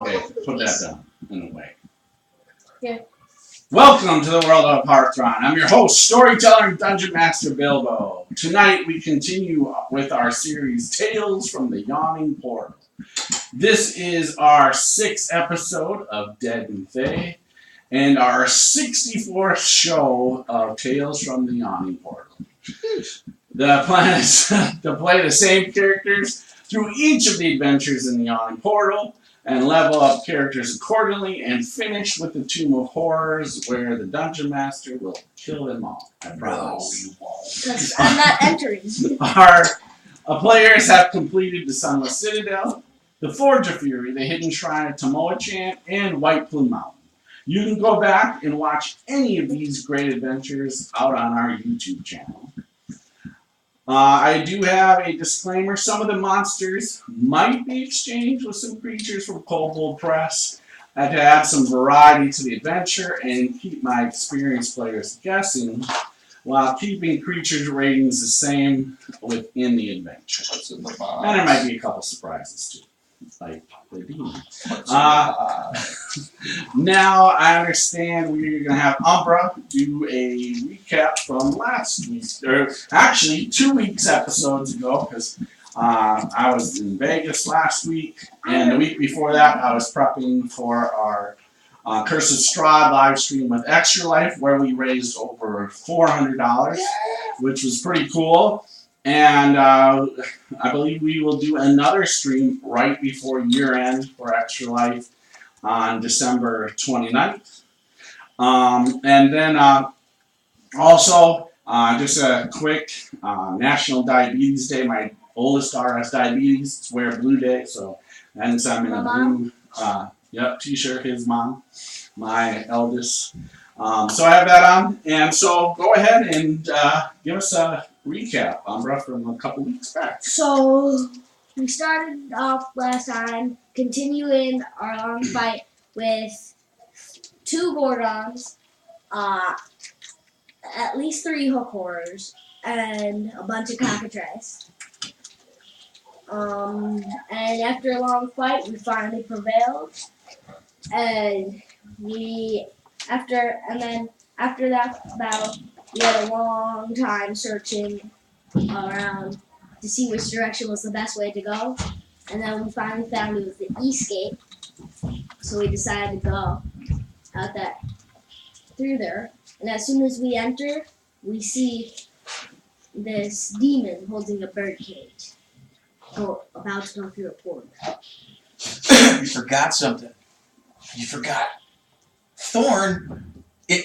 Okay, put that down in a way. Yeah. Welcome to the world of Hearthron. I'm your host, storyteller, and dungeon master Bilbo. Tonight we continue with our series, Tales from the Yawning Portal. This is our 6th episode of Dead In Thay, and our 64th show of Tales from the Yawning Portal. The plan is to play the same characters through each of the adventures in the Yawning Portal, and level up characters accordingly, and finish with the Tomb of Horrors, where the Dungeon Master will kill them all. I promise. No, you won't. Because I'm not entering. Our players have completed the Sunless Citadel, the Forge of Fury, the Hidden Shrine of Tamoachan, and White Plum Mountain. You can go back and watch any of these great adventures out on our YouTube channel. I do have a disclaimer. Some of the monsters might be exchanged with some creatures from Kobold Press to add some variety to the adventure and keep my experienced players guessing while keeping creatures ratings the same within the adventure. And there might be a couple surprises too, like the demon. Now I understand we're going to have Umbra do a recap from last week, or actually 2 weeks episodes ago, because I was in Vegas last week, and the week before that I was prepping for our Curse of Strahd live stream with Extra Life, where we raised over $400, which was pretty cool. And I believe we will do another stream right before year end for Extra Life on December 29th. And then also, just a quick National Diabetes Day. My oldest daughter has diabetes. It's Wear Blue Day, so hence I'm in a blue t-shirt, his mom, my eldest. So I have that on. And so go ahead and give us a recap, Umbra, from a couple weeks back. So we started off last time, continuing our long fight with 2 Gordons, at least 3 Hook Horrors, and a bunch of Cockatrice. And after a long fight, we finally prevailed, and after that battle, we had a long time searching around to see which direction was the best way to go. And then we finally found it was the East Gate. So we decided to go out through there. And as soon as we enter, we see this demon holding a bird cage. About to go through a portal. You forgot something. You forgot. Thorn, he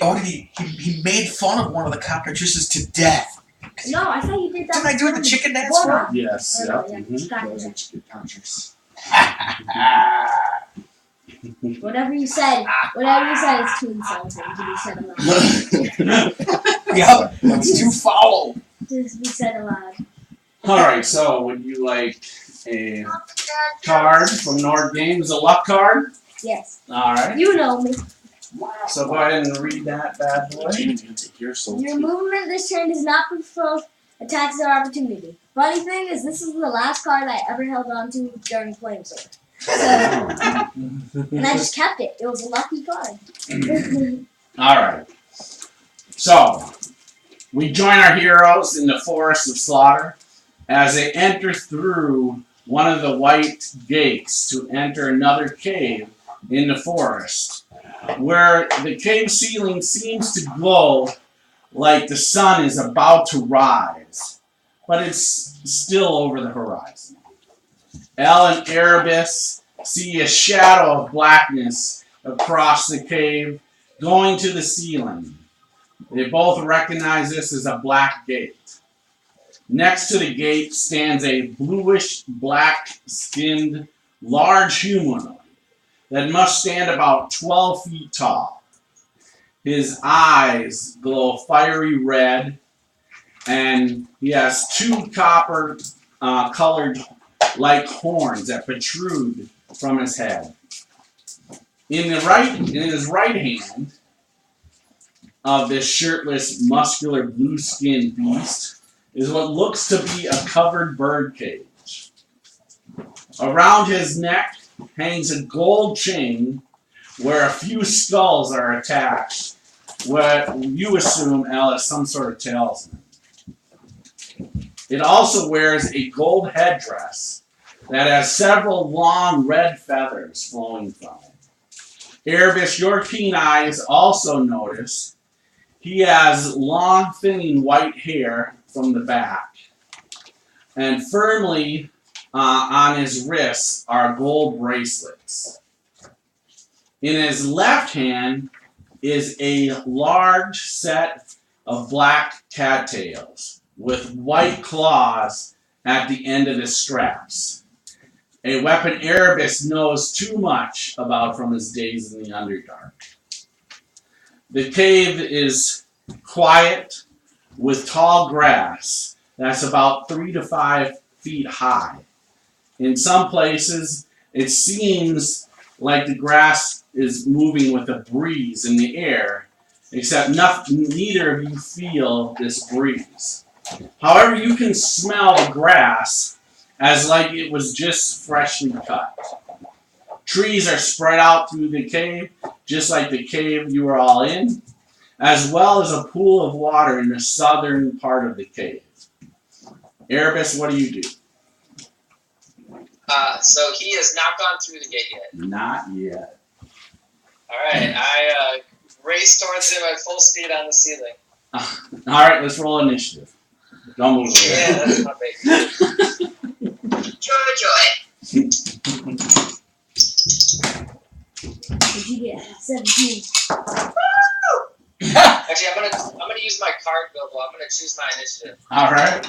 made fun of one of the cockatrices to death. No, I thought you did that. Didn't I do it the chicken dance for him? Yes. Whatever you said is too insulting to be said aloud. Yep, it's too foul. To be said aloud. Alright, so would you like a card from Nord Games, a luck card? Yes. Alright. You know me. So go ahead and read that bad boy. Your movement this turn does not control attacks of opportunity. Funny thing is, this is the last card I ever held on to during Flamesword. So, and I just kept it. It was a lucky card. Alright. So, we join our heroes in the Forest of Slaughter as they enter through one of the white gates to enter another cave in the forest, where the cave ceiling seems to glow like the sun is about to rise, but it's still over the horizon. Elle and Erebus see a shadow of blackness across the cave going to the ceiling. They both recognize this as a black gate. Next to the gate stands a bluish, black-skinned, large humanoid that must stand about 12 feet tall. His eyes glow fiery red, and he has 2 copper-colored like horns that protrude from his head. In his right hand of this shirtless, muscular, blue-skinned beast is what looks to be a covered bird cage. Around his neck hangs a gold chain where a few skulls are attached. What you assume, Elle, is some sort of talisman. It also wears a gold headdress that has several long red feathers flowing from it. Erebus, your keen eyes also notice he has long, thinning white hair from the back, and firmly on his wrists are gold bracelets. In his left hand is a large set of black cattails with white claws at the end of the straps. A weapon Erebus knows too much about from his days in the Underdark. The cave is quiet with tall grass that's about 3 to 5 feet high. In some places, it seems like the grass is moving with a breeze in the air, except neither of you feel this breeze. However, you can smell the grass as like it was just freshly cut. Trees are spread out through the cave, just like the cave you were all in, as well as a pool of water in the southern part of the cave. Erebus, what do you do? So he has not gone through the gate yet. Not yet. Alright, I race towards him at full speed on the ceiling. Alright, let's roll initiative. Don't move away. Yeah, that's my baby. Joy. Did you get 17? Actually, I'm gonna use my card, Bilbo. I'm gonna choose my initiative. Alright.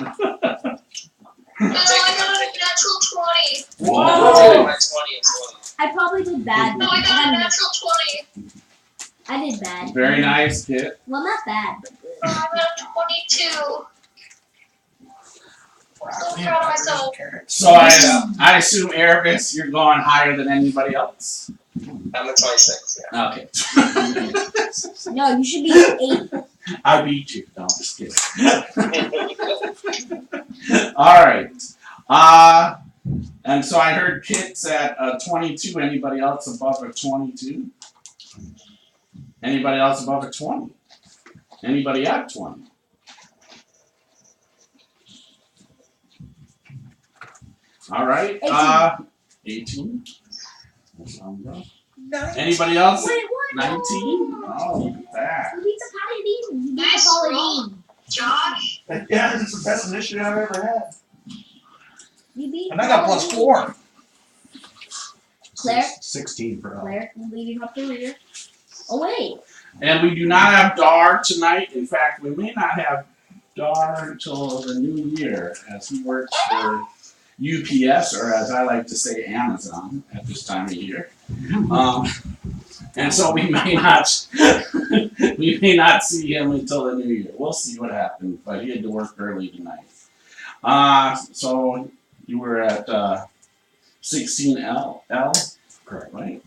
No, I got a natural 20. I'm Whoa! taking my 20 as well. I probably did bad. No, I got a natural 20. I did bad. Very nice, Kit. Well, not bad, but good. I got a 22. I'm so proud of myself. So I assume, Erebus, you're going higher than anybody else? I'm a 26, yeah. Okay. No, you should be 8. I beat you. No, I'm just kidding. Alright. And so I heard Kit's at 22. Anybody else above a 22? Anybody else above a 20? Anybody at 20? Alright. 18. That's Umbra. Anybody else? Wait, what? 19? Oh, look at that. You beat the Paladin. You beat Nice the roll. Paladin. Josh. Yeah, this is the best initiative I've ever had. You beat And I got plus Paladin. 4. Cleric. 16 for Cleric leading up the rear. Oh, wait. And we do not have Dar tonight. In fact, we may not have Dar until the new year, as he works for UPS, or as I like to say, Amazon, at this time of year. And so we may not see him until the new year. We'll see what happens, but he had to work early tonight. So you were at 16 Elle? Correct, right?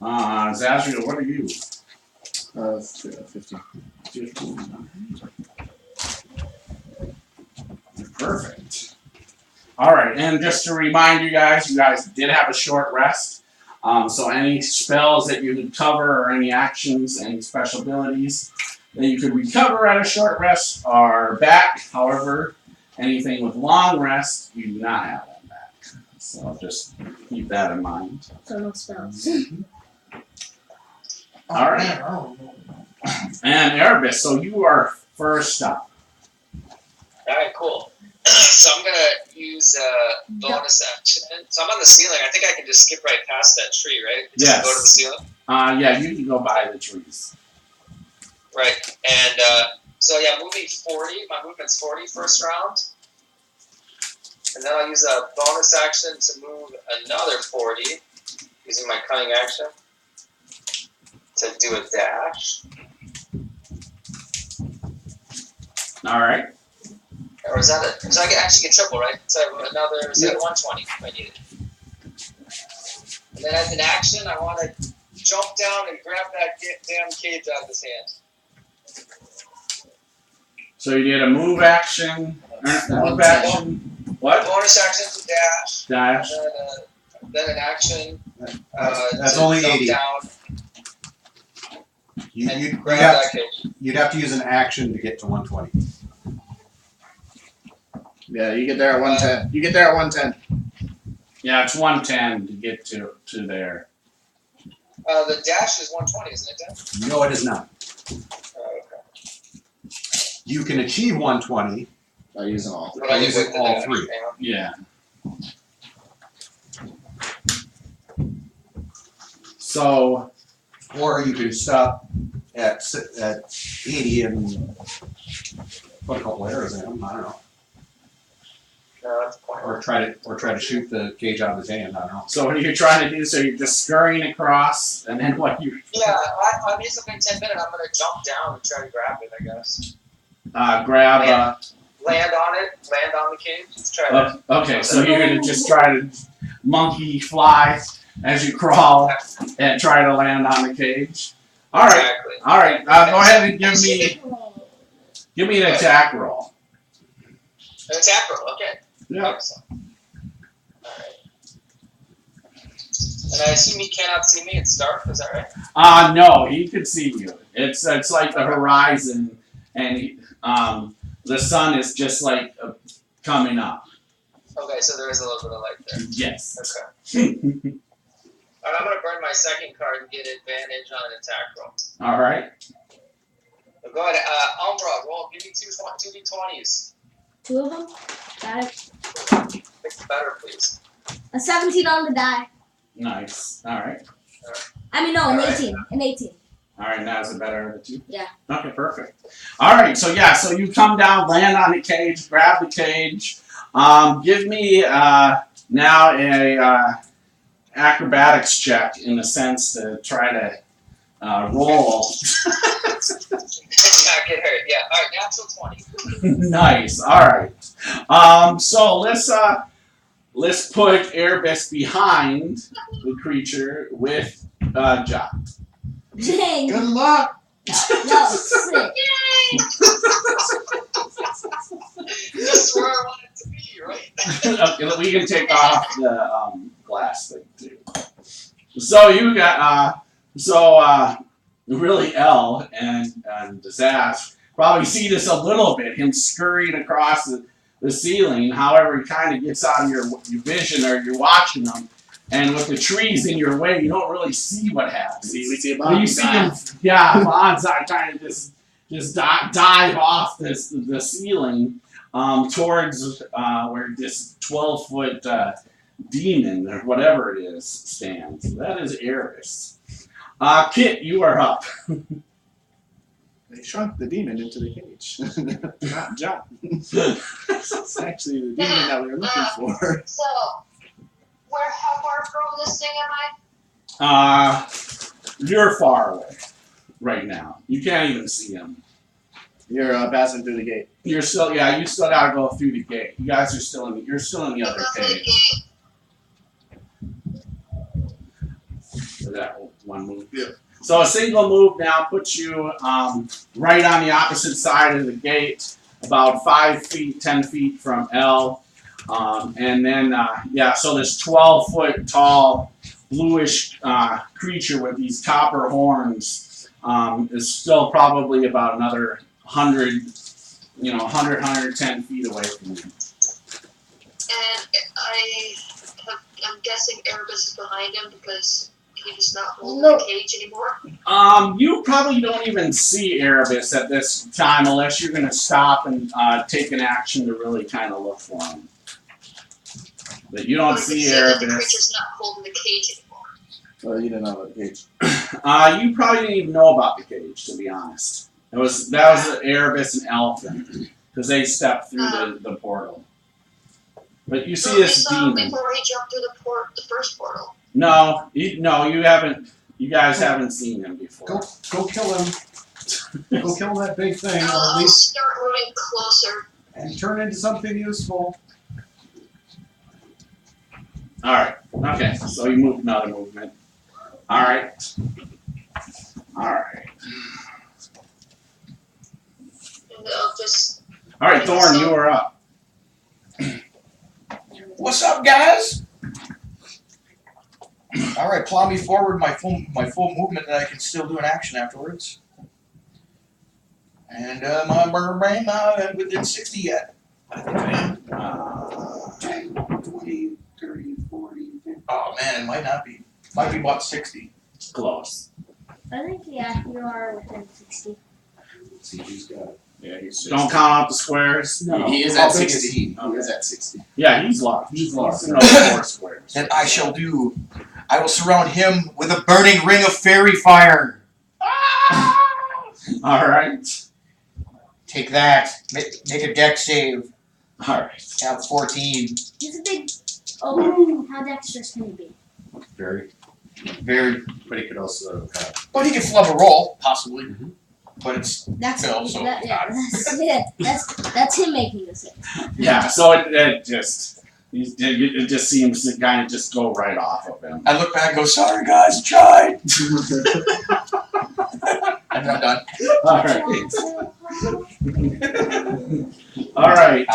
Zazriel, what are you? 15. 15. Perfect. All right, and just to remind you guys did have a short rest. So any spells that you could cover or any actions, any special abilities that you could recover at a short rest are back. However, anything with long rest, you do not have them back. So just keep that in mind. So no spells. All right. And Erebus, so you are first up. Alright, cool. So I'm gonna use a bonus action. So I'm on the ceiling. I think I can just skip right past that tree, right? Just Yes. go to the ceiling. Yeah, you can go by the trees. Right. And so yeah, moving 40. My movement's 40 first round. And then I'll use a bonus action to move another 40 using my cunning action to do a dash. All right. Or is that it? So I can actually get triple, right? So I have another, so I have 120 if I need it. And then as an action, I want to jump down and grab that damn cage out of his hand. So you did a move action, What? Bonus action to dash. Dash. Then an action. That's to only jump 80. down You, and you, grab you'd, have, that cage. you'd have to use an action to get to 120. Yeah, you get there at 110. You get there at 110. Yeah, it's 110 to get to there. The dash is 120, isn't it, Dan? No, it is not. Oh, okay. You can achieve 120 By using all three. by Only using with the all dash, 3. Yeah. So, Or you can stop at 80 and put a couple arrows in them. I don't know. No, that's the point. Or try to shoot the cage out of his hand. I don't know. so what are you trying to do? So you're just scurrying across, and then what you Yeah, I'm basically in 10 minutes. I'm going to jump down and try to grab it, I guess. grab? Land on it, land on the cage. Let's try that. Okay, so you're gonna just try to monkey fly as you crawl and try to land on the cage. All right, Exactly. all right. Go ahead and give me an attack roll. An attack roll, okay. Yeah. Excellent. Alright. And I assume he cannot see me, it's dark, is that right? No, he could see you. It's like the horizon, and the sun is just like coming up. Okay, so there is a little bit of light there. Yes. Okay. Alright, I'm going to burn my second card and get advantage on an attack roll. All right. So go ahead, Umbra, roll, give me two d20s. 2 of them. Got it. Make it better, please. A 17 on the die. Nice. All right. I mean, no, an Alright. 18. An 18. All right. Now is it better of the two? Yeah. Okay. Perfect. All right. So yeah. So you come down, land on the cage, grab the cage. Give me now a acrobatics check in the sense to try to roll. Not get hurt, yeah. Alright, natural 20. Nice. All right. So let's put Erebus behind the creature with Jock. Dang. Good luck. No, sick. That's where I want it to be, right? Okay, we can take off the glass thing too. So you got really Elle and Disaster probably see this a little bit, him scurrying across the ceiling. However, he kind of gets out of your vision, or you're watching him, and with the trees in your way, you don't really see what happens. We see a But you see him, bonsai kind of just dive off the ceiling towards where this 12-foot demon or whatever it is stands. That is Erebus. Kit, you are up. They shrunk the demon into the cage. Not John. It's actually the demon that we were looking for. So, how far from this thing am I? You're far away right now. You can't even see him. You're passing through the gate. You're still, you still gotta go through the gate. You guys are still you're still in the other Go through the cage. gate. So that one move. Yeah. So a single move now puts you right on the opposite side of the gate, about 5 feet, 10 feet from Elle. And then, so this 12-foot tall, bluish creature with these copper horns is still probably about another 110 feet away from you. And I'm guessing Erebus is behind him because he's not holding the cage anymore. You probably don't even see Erebus at this time unless you're going to stop and take an action to really kind of look for him. But you don't But see the Erebus. creature's not holding the cage anymore. Well, you didn't know about the cage. You probably didn't even know about the cage, to be honest. That was Erebus and Elven because they stepped through the portal. But you see So we this saw him demon. before he jumped through the first portal. No, you haven't. You guys haven't seen him before. Go kill him. Go kill that big thing, or at I'll least start moving closer. and turn into something useful. All right. Okay. So you moved another movement. All right. All right. And I'll just. All right, Thorn, you are up. What's up, guys? All right, plow me forward my full movement that I can still do an action afterwards. And my brain within 60 yet. I think I am. 10, 20, 30, 40, 50. Oh man, it might not be. Might be about 60. It's close. I think, yeah, you are within 60. CG's got it. Yeah, he's Don't count out the squares. No, He is how at big 60. is he? He Okay. is at 60. Yeah, he's lost. He's lost. No 4 squares. Then I shall do. I will surround him with a burning ring of fairy fire. All right. Take that. Make a deck save. All right. Have 14. He's a big. Oh, how dexterous can he be? Very. Very. But he could also But he can flub a roll, possibly. But it's That's Phil, so that's him making the save. Yeah. So it just seems to kind of just go right off of him. I look back and go, sorry guys, I tried. And I'm done. All right. All right.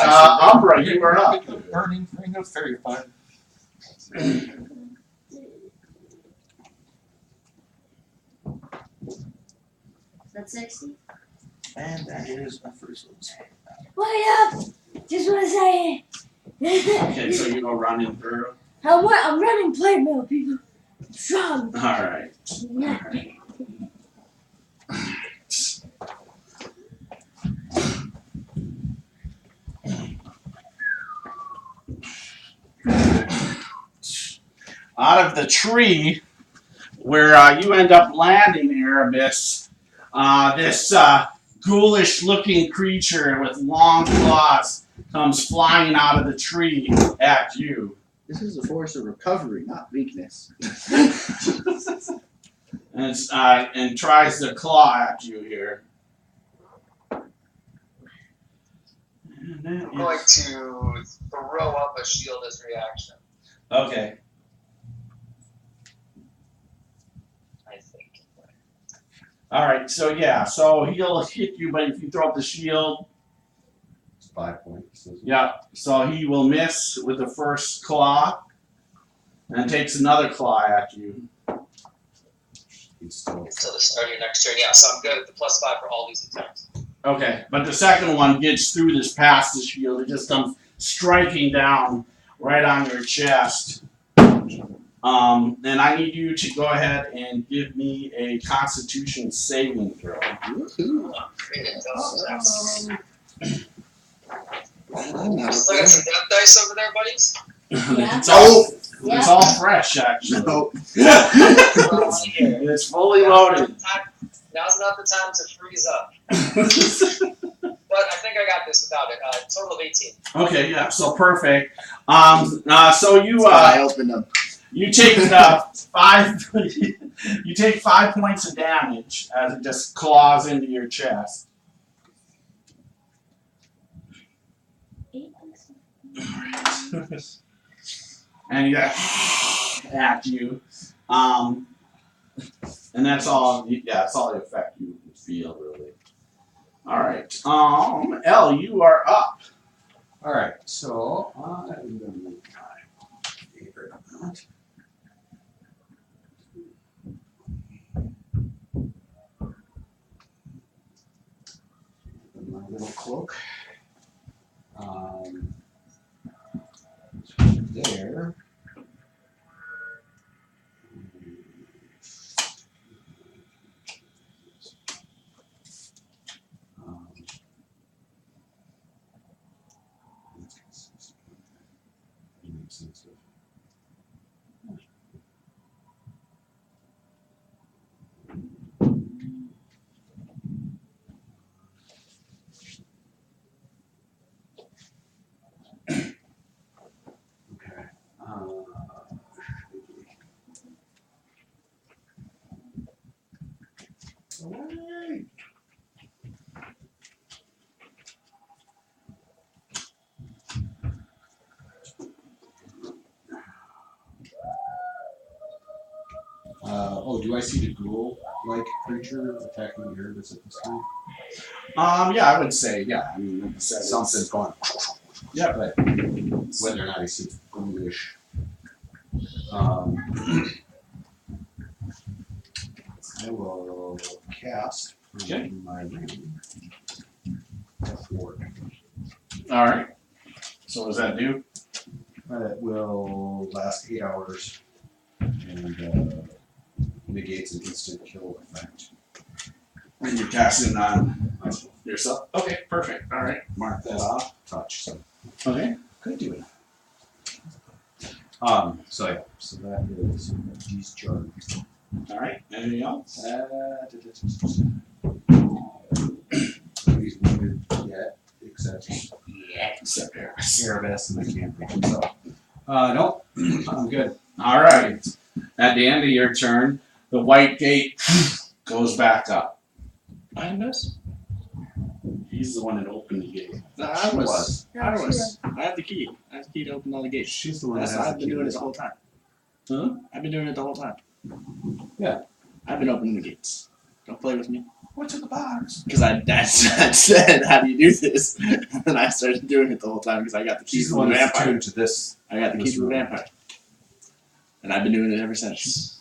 Umbra, you are up. Burning ring of fairy fire. That's 60. And that is my first one. Wait up! Just want to say it. Okay, so you go running through. I'm running play mill, people. Strong. All right. Yeah. Out of the tree where you end up landing, Erebus, this ghoulish-looking creature with long claws comes flying out of the tree at you. This is a force of recovery, not weakness. And tries to claw at you here. I'm going to throw up a shield as reaction, Okay. I think. All right. So yeah. So he'll hit you, but if you throw up the shield, it's 5 points. yeah. So he will miss with the first claw, and takes another claw at you. He's still. Until the start of your next turn. Yeah, so I'm good at the +5 for all these attacks. Okay, but the second one gets through this past the shield. It just comes striking down right on your chest. And I need you to go ahead and give me a Constitution saving throw. Woohoo! It does. I'm not Just look at some death dice over there, buddies. Yeah. It's all fresh, actually. No. It's fully loaded. Now's not the time to freeze up. But I think I got this without it. Total of 18. Okay, yeah, so perfect. So I opened them. you take 5. You take 5 points of damage as it just claws into your chest. 8. And he at you. And that's all. Yeah, that's all the effect you feel, really. All right. Elle, you are up. Alright, so I'm going to make my favorite amount. My little cloak. There. Do I see the ghoul-like creature attacking the Erebus at this time? Yeah, I would say, yeah. I mean, like I said, Something's going. Yeah. But whether or not I see ghoul foolish. I will cast Okay. my ring. Thorn. All right. So what does that do? It will last 8 hours and negates an instant kill effect. And you're casting on yourself. Okay, perfect. All right, mark that off. Touch. So Okay. could do it. So yeah. So that is these charms. All right. Anything else? Nobody's wounded yet, except Except Erebus. Erebus, and I can't think of so. Nope. I'm good. All right. At the end of your turn, the white gate goes back up. Behind us? He's the one that opened the gate. No, I was. No, I she was. I have the key. I have the key to open all the gates. She's the one that That's, has I've the been key doing to it the the whole time. Huh? I've been doing it the whole time. Yeah. I've been opening the gates. Don't play with me. What's in the box? Because I said, how do you do this? And then I started doing it the whole time because I got the key She's the from one the that's vampire. attuned to this. I got the key this from the room. vampire. And I've been doing it ever since.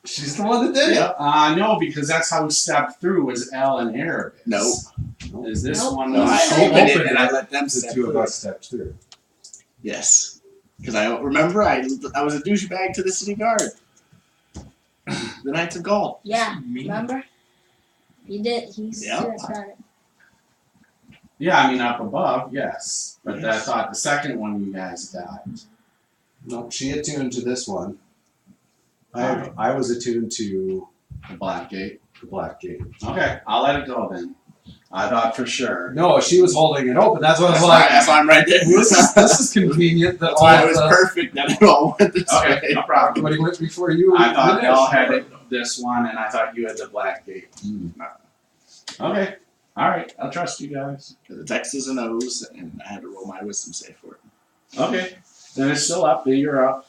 She's the one that did it. Yep. No, because that's how we stepped through was Elle and Erebus. Nope. Is this Nope. one? No, I was- opened it opened and it. I let them The step two of through. us stepped through. Yes. Because I remember I was a douchebag to the city guard. The Knights of Gaul. Yeah, remember? He did. He's Yep. done it. Yeah, I mean up above, yes. But I thought the second one you guys got. No, she attuned to this one. I was attuned to The black gate. the black gate. Okay, I'll let it go then. I thought for sure. No, she was holding it open. That's what I was That's like. why, that's why I'm right there. This is convenient. That That's why it all was the- perfect that it all went this Okay, way. no problem. Everybody went before you. I thought finished. Elle had this one, and I thought you had the black gate. Okay, all right, I'll trust you guys. The text is an O's, and I had to roll my wisdom save for it. Okay, then it's still up. Then you're up.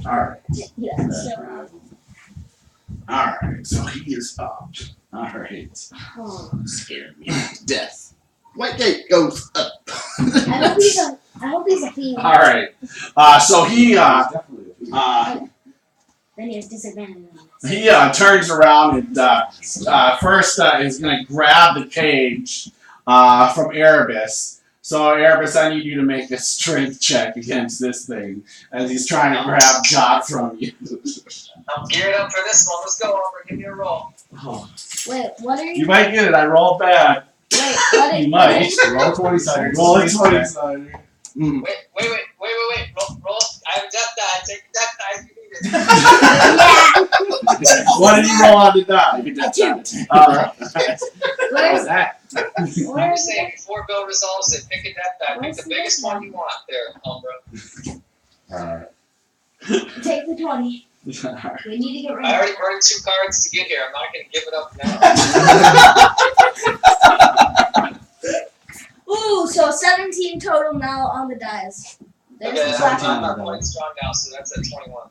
All right, Yeah, so, all right. So he is up. All right. oh. Scared me to death. White gate goes up. I hope he's a fiend. All right. So he Definitely. Then he has disadvantage on this. he turns around and first is going to grab the cage from Erebus. So Erebus, I need you to make a strength check against this thing as he's trying to grab Jot from you. I'm geared up for this one. Let's go, Umbra. Give me a roll. Wait, what are You you? might get it. I rolled bad. Wait, what are You might. Roll 20 sided. Roll a 20 sided. Mm. Wait. Roll. I have death die. Take the death die if you need it. Yeah. What did you roll on the die? Maybe that's it. Alright. Where's that? I'm where's just saying, before Bill resolves it, pick a death die. Pick Where's the the biggest death one die? you want there, Umbra. Alright. take the 20? We need to get rid I of already burned 2 cards to get here. I'm not going to give it up now. it. Ooh, so 17 total now on the dice. There's Okay, the I'm black not one. quite strong now, so that's at 21.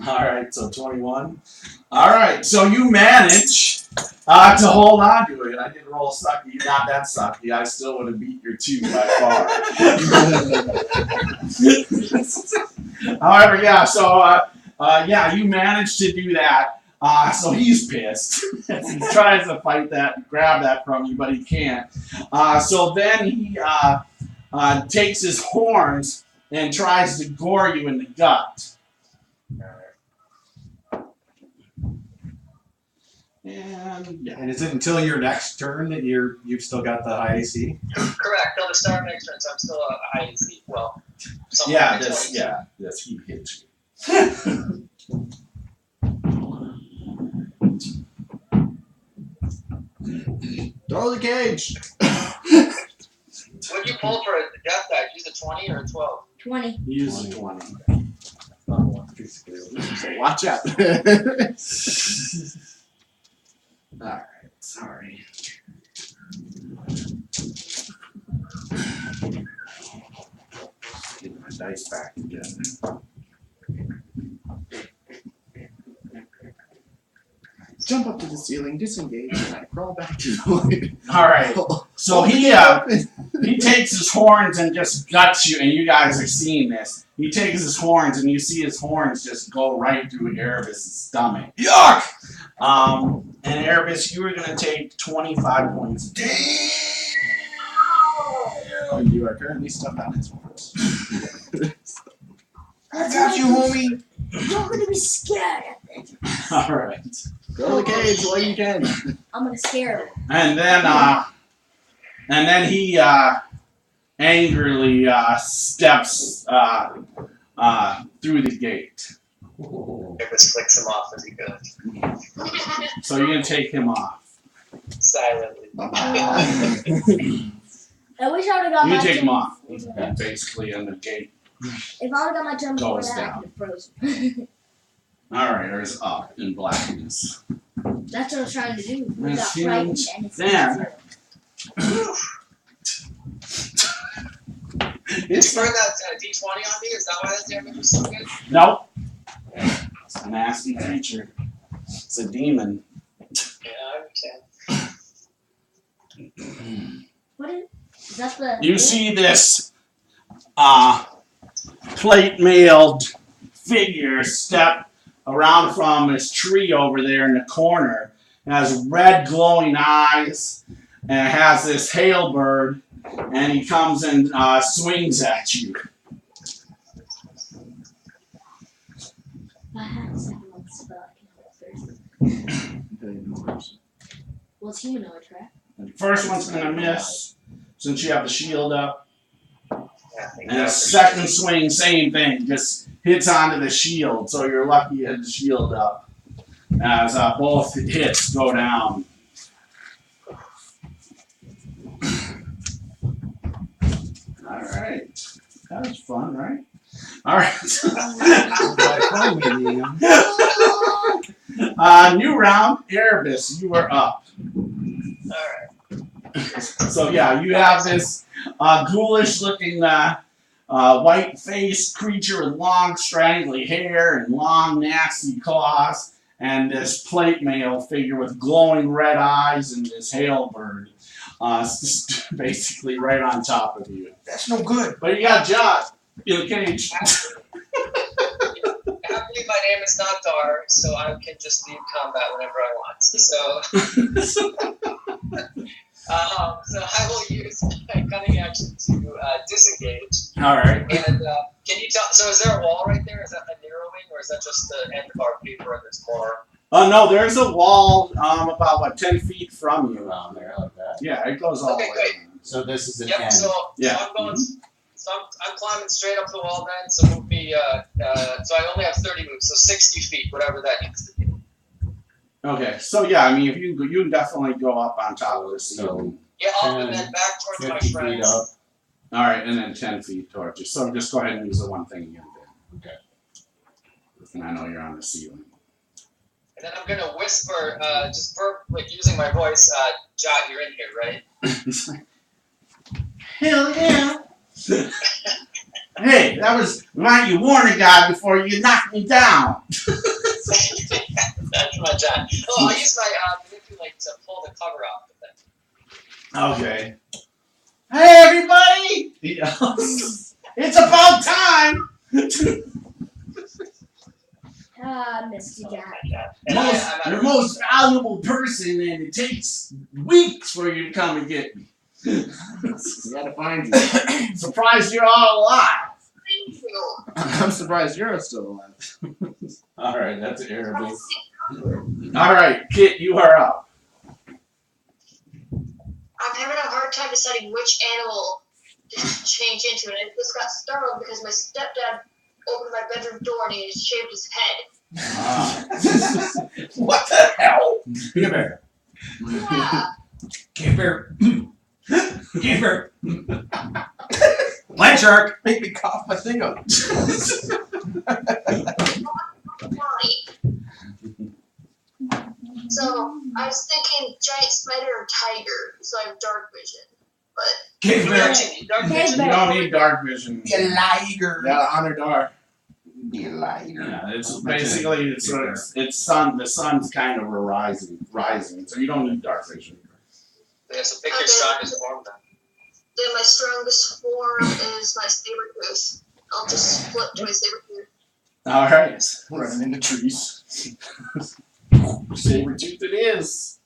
Alright, so 21. Alright, so you manage to hold on to it. I didn't roll sucky, not that sucky. I still would have beat your 2 by far. However, yeah, so yeah, you managed to do that. So he's pissed. He tries to fight that, grab that from you, but he can't. So then he takes his horns and tries to gore you in the gut. And yeah. And is it until your next turn that you've still got the high AC? Correct. Till the start of next turn, so I'm still a high AC. Well, somewhere Yeah, in this, between. yeah, this, he hits you. Throw the cage! What did you pull for a death die? Use a 20 or a 12? 20. He uses 20. So watch out. Alright, sorry. Get my dice back together. jump up to the ceiling, disengage, and I crawl back to the light. All right. So he takes his horns and just guts you, and you guys are seeing this. He takes his horns, and you see his horns just go right through Erebus' stomach. Yuck! And Erebus, you are going to take 25 points. Damn! And you are currently stuck on his horns. I got you, homie. You're gonna be scared. All right. Go to the cage while you can. I'm gonna scare him. And then he angrily steps through the gate. Erebus flicks him off as he goes. So you're going to take him off. Silently. I wish I would have got You my take him turn. off. Basically, on the gate. If I would have got my turn before Goes that, I down. could have frozen. Alright, there's up in blackness. That's what I was trying to do. We Yes, got you frightened and it's there. It's burn that D20 on me? Is that why that damage was so good? Nope. It's a nasty creature. It's a demon. Yeah, I understand. What is that the You see this plate mailed figure step around from this tree over there in the corner. It has red glowing eyes and it has this halberd, and he comes and swings at you. I had a second one spell. I can help first. Well, it's humanoid, right? The first one's going to miss since you have the shield up. Yeah, I think And the that's second swing, same thing, just hits onto the shield, so you're lucky you had the shield up. As both hits go down. Alright. That was fun, right? Alright. New round, Erebus, you are up. Alright. So yeah, you have this ghoulish-looking white-faced creature with long, strangly hair and long, nasty claws, and this plate mail figure with glowing red eyes and this halberd, basically right on top of you. That's no good. But you got Jot in the cage. Happily, my name is not Dar, so I can just leave combat whenever I want. So I will use my cunning action to disengage. All right. And can you tell? So is there a wall right there? Is that a narrowing, or is that just the end of our paper and there's more? No, there's a wall about 10 feet from you. Around there like that. Yeah, it goes all Okay, the way. great. around. So this is an Yep. end. So Yeah. I'm going. So I'm climbing straight up the wall then. So move me. So I only have 30 moves, so 60 feet, whatever that needs to be. Okay, so yeah, I mean, if you can definitely go up on top of the ceiling. Yeah, up and then back towards my 50 feet friends. up. All right, and then 10 feet towards you. So just go ahead and use the one thing again. Okay. And I know you're on the ceiling. And then I'm gonna whisper, just like using my voice, Jot, you're in here, right? Hell yeah! Hey, that was why you warn a guy before you knock me down. That's my Jot. Oh, I'll use my manipulate to pull the cover off the thing. Okay. Hey, everybody! He yells, it's about time! Missed you, guy. And Your most valuable person, and it takes weeks for you to come and get me. We gotta find you. Surprised you're all alive. Thank you. I'm surprised you're still alive. All right, that's Erebus. All right, Kit, you are up. I'm having a hard time deciding which animal to change into, and I just got startled because my stepdad opened my bedroom door and he had shaved his head. What the hell? Give her. Yeah. Give her. Give her. Land shark. Make me cough my thing up. So I was thinking giant spider or tiger, so I have dark vision. But Give You her. actually need dark Okay, vision. You don't need dark vision. You liger. Yeah, honor Dar. Be a liar. Yeah, it's basically it's sun. The sun's kind of rising, so you don't need dark vision. Yeah, so pick your strongest form then. Then my strongest form is my saber-tooth. I'll just flip to my saber-tooth. All right, Running into trees. saber-tooth it is.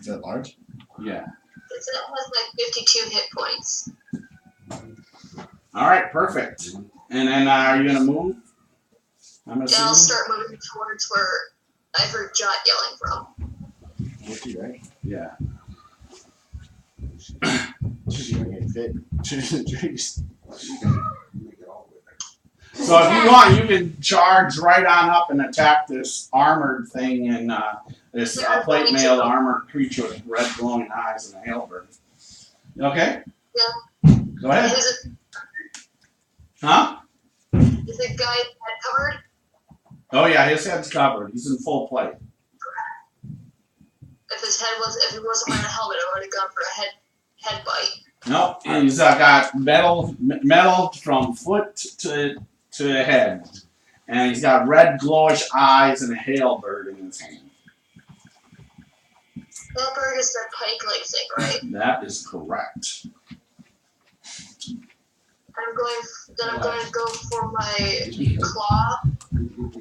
Is that large? Yeah. It has like 52 hit points. All right, perfect. And then are you gonna move? I'm Then assuming. I'll start moving towards where I heard Jot yelling from. Lucky, right? Yeah. Should be getting fit. Should the trees. Make it all with it. So if you want, you can charge right on up and attack this armored thing and this plate mail armored creature with red glowing eyes and a halberd. Okay? Yeah. Go ahead. Is Huh? the guy head covered? Oh yeah, his head's covered. He's in full plate. If he wasn't wearing a helmet, I would have gone for a head bite. Nope. He's got metal from foot to head. And he's got red glowish eyes and a halberd in his hand. That bird is the pike leg thing, right? That is correct. I'm going to go for my claw,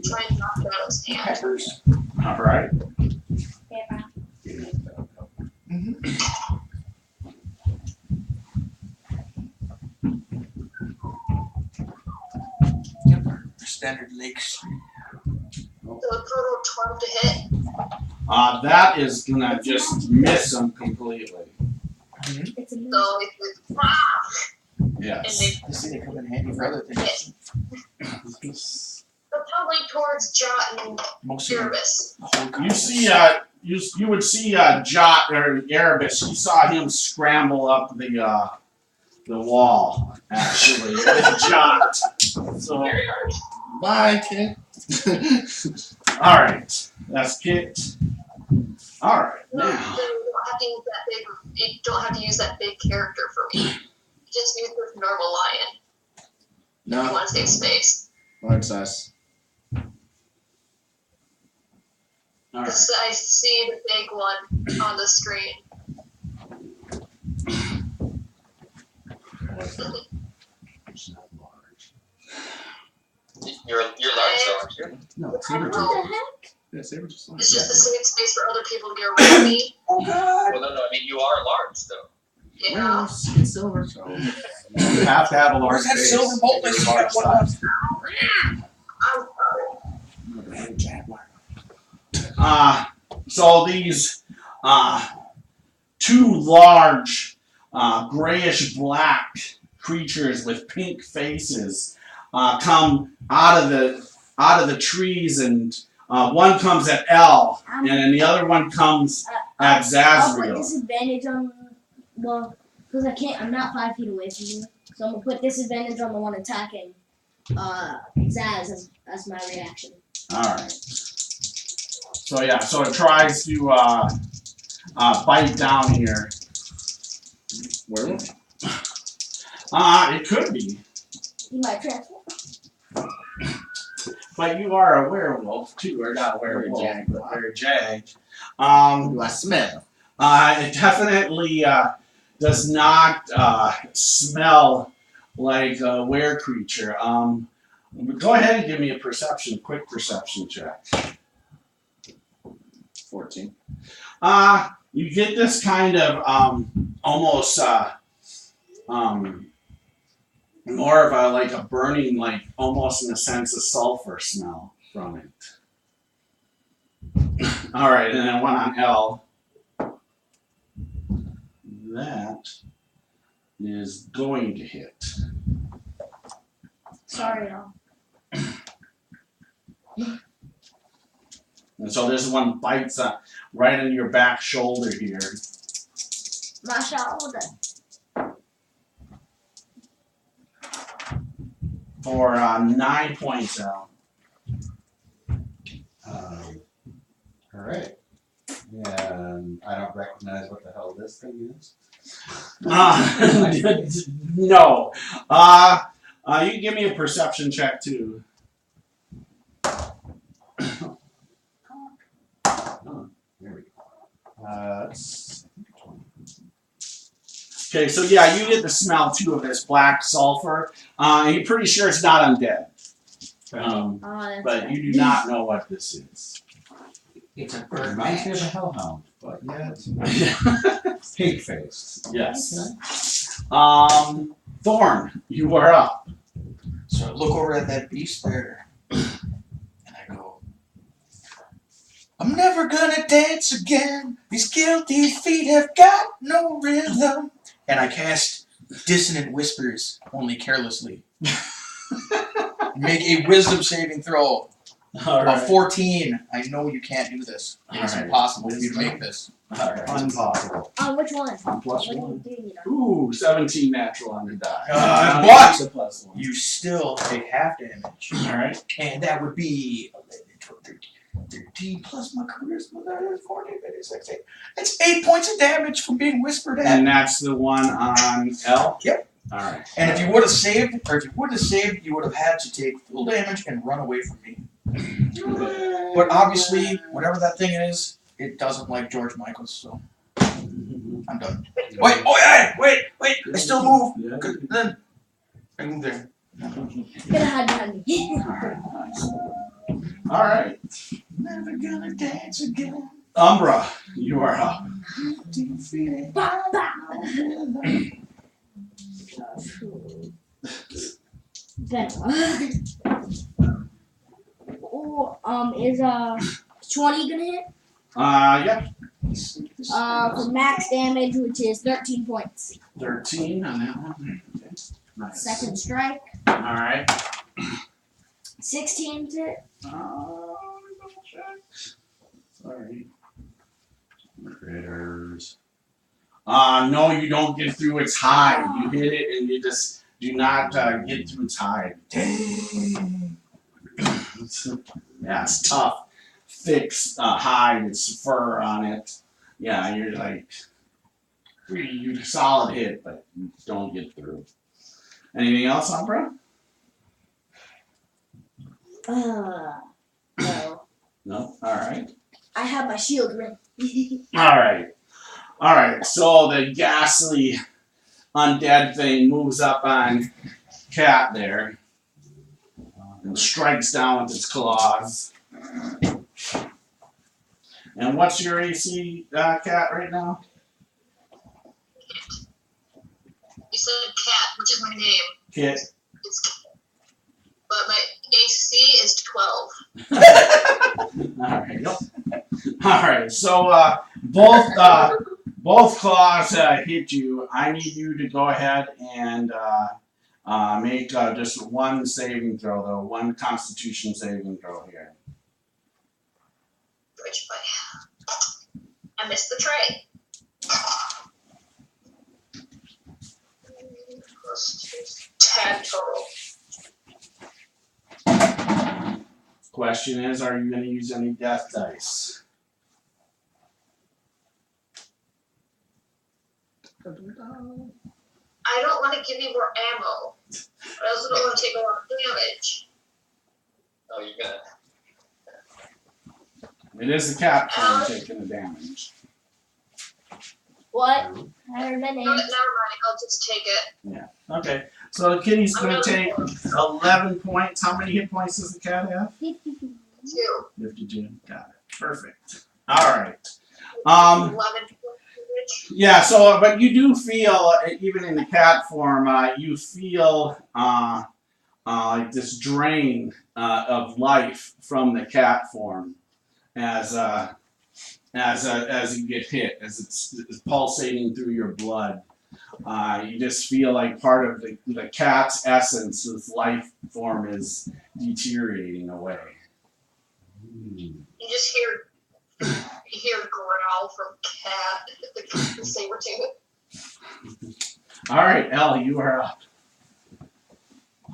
try and knock it out of his hand. Peppers. All right. Standard lakes. So a total of 12 to hit. That is gonna just miss him completely. It's a So it's and Yes. they You see, they come in handy for other things. so probably towards Jot and Most of them. Erebus. You see, you would see Jot or Erebus. You saw him scramble up the wall actually with Jot. So, Bye, kid. all right, that's Kit. All right, No, now. you don't have to use that big character for me. Just use this normal lion. If you No, want to save space. large size. All right. Because I see the big one on the screen. It's not large. You're large though, aren't you? No, I don't saber know. tooth. Yeah, saber tooth. It's just to save space for other people to get around me. Oh God! Well, no, I mean you are large though. You Well, know? it's silver. So you have to have a large Where's that base. silver bolt? Make it Let's a see large what size. I'm sorry. Jaguar. So these two large grayish black creatures with pink faces come out of the trees, and one comes at Elle, and then the other one comes at I'll put Zazriel. disadvantage on, well, because I'm not 5 feet away from you, so I'm gonna put disadvantage on the one attacking Zaz as my reaction. All right. So yeah, so it tries to bite down here. Werewolf? It could be, He might transform. but you are a werewolf too, or not a werewolf, jag. but you're a jag. Ooh, I smell. It definitely does not smell like a were creature. Go ahead and give me a quick perception check. 14. You get this kind of almost more of a burning, like almost in a sense, a sulfur smell from it. All right, and then one on Elle. That is going to hit. Sorry, y'all. And so this one bites right into your back shoulder here. My shoulder. For 9 points out. Alright. And I don't recognize what the hell this thing is. No. You can give me a perception check too. Oh, there we go. That's Okay, so yeah, you get the smell too of this black sulfur. And you're pretty sure it's not undead. Oh, that's But right. you do not know what this is. It's a it bird reminds me of a match. hellhound, but yeah, it's pink faced. Yes. Thorn, you are up. So I look over at that beast there, and I go, I'm never gonna dance again. These guilty feet have got no rhythm. And I cast Dissonant Whispers, only carelessly. Make a wisdom saving throw. All A 14. I know you can't do this. It is Alright. impossible for you to make this. All right. Impossible. Which one? Plus What one. do you need? Ooh, 17 natural on the die. But a plus one. you still take half damage. All right. And that would be 11, 12, 13 plus my charisma. That is 14, 15, 16. That's 8 points of damage from being whispered at. And that's the one on Elle? Yep. All right. And if you would have saved, you would have had to take full damage and run away from me. But obviously, whatever that thing is, it doesn't like George Michael, so I'm done. Wait, wait! I still move. Yeah. Good, then I move there. Gonna hide behind me. All right. Never gonna dance again. Umbra, you are up. Bah, bah. Better. Oh, is 20 gonna hit? Yeah. For max damage, which is 13 points. 13 on that one. Okay. Nice. Second strike, All right. 16 to hit. Double check. Sorry. Critters. No, you don't get through its hide. You hit it and you just do not get through its hide. Dang. Yeah, it's tough. Thick hide, it's fur on it. Yeah, you're like, you're a solid hit, but you don't get through. Anything else, Umbra? No. No? Alright. I have my shield ready. Alright, so the ghastly undead thing moves up on Cat there and strikes down with its claws. And what's your AC, Cat, right now? You said cat, which is my name. Kit. But my AC is 12. Alright, yep. Alright, so both claws hit you. I need you to go ahead and make just one saving throw, though. One Constitution saving throw here. Which way? I missed the tray. Plus 10 total. Question is, are you going to use any death dice? I don't want to give you more ammo. I also don't want to take a lot of damage. Oh, you're gonna. It is the cat taking the damage. What? I heard my No, name. never mind. I'll just take it. Okay, so Kitty's going to take 11 points. How many hit points does the cat have? 2. 52. Got it. Perfect. Alright. 11 damage. Yeah, so, but you do feel, even in the cat form, you feel like this drain of life from the cat form as you get hit, as it's pulsating through your blood. You just feel like part of the cat's essence, this life form, is deteriorating away. You just hear growl from cat, the saber-tooth. All right, Elle, you are up.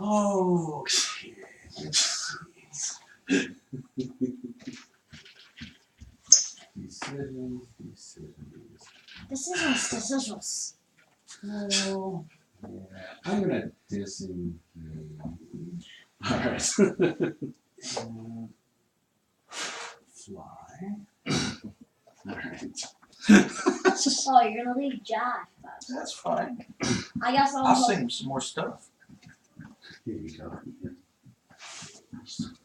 Oh, Decisions. Oh, yeah. I'm gonna disengage. All right. fly. Alright. Oh, you're gonna leave Josh. That's fine. I guess I'll sing some more stuff. Here you go.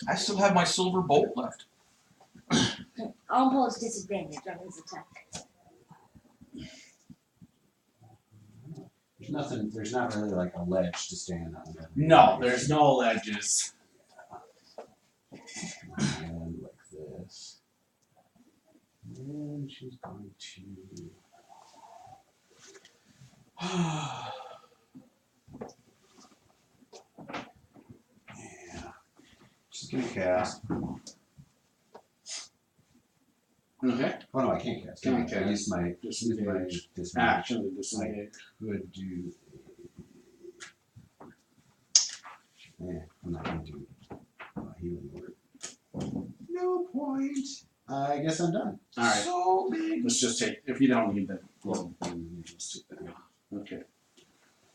I still have my silver bolt left. I'll impose disadvantage on his attack. There's not really like a ledge to stand on. No, there's no ledges. And like this. And she's going to. Yeah. She's gonna cast. Okay. Oh no, I can't cast. Can't I use my Disengage. disengage. Action to disengage. Could do. Yeah, I'm not gonna do healing word. No point. I guess I'm done. Alright. So big. Let's just take, if you don't need that, well, let's take that out. Okay.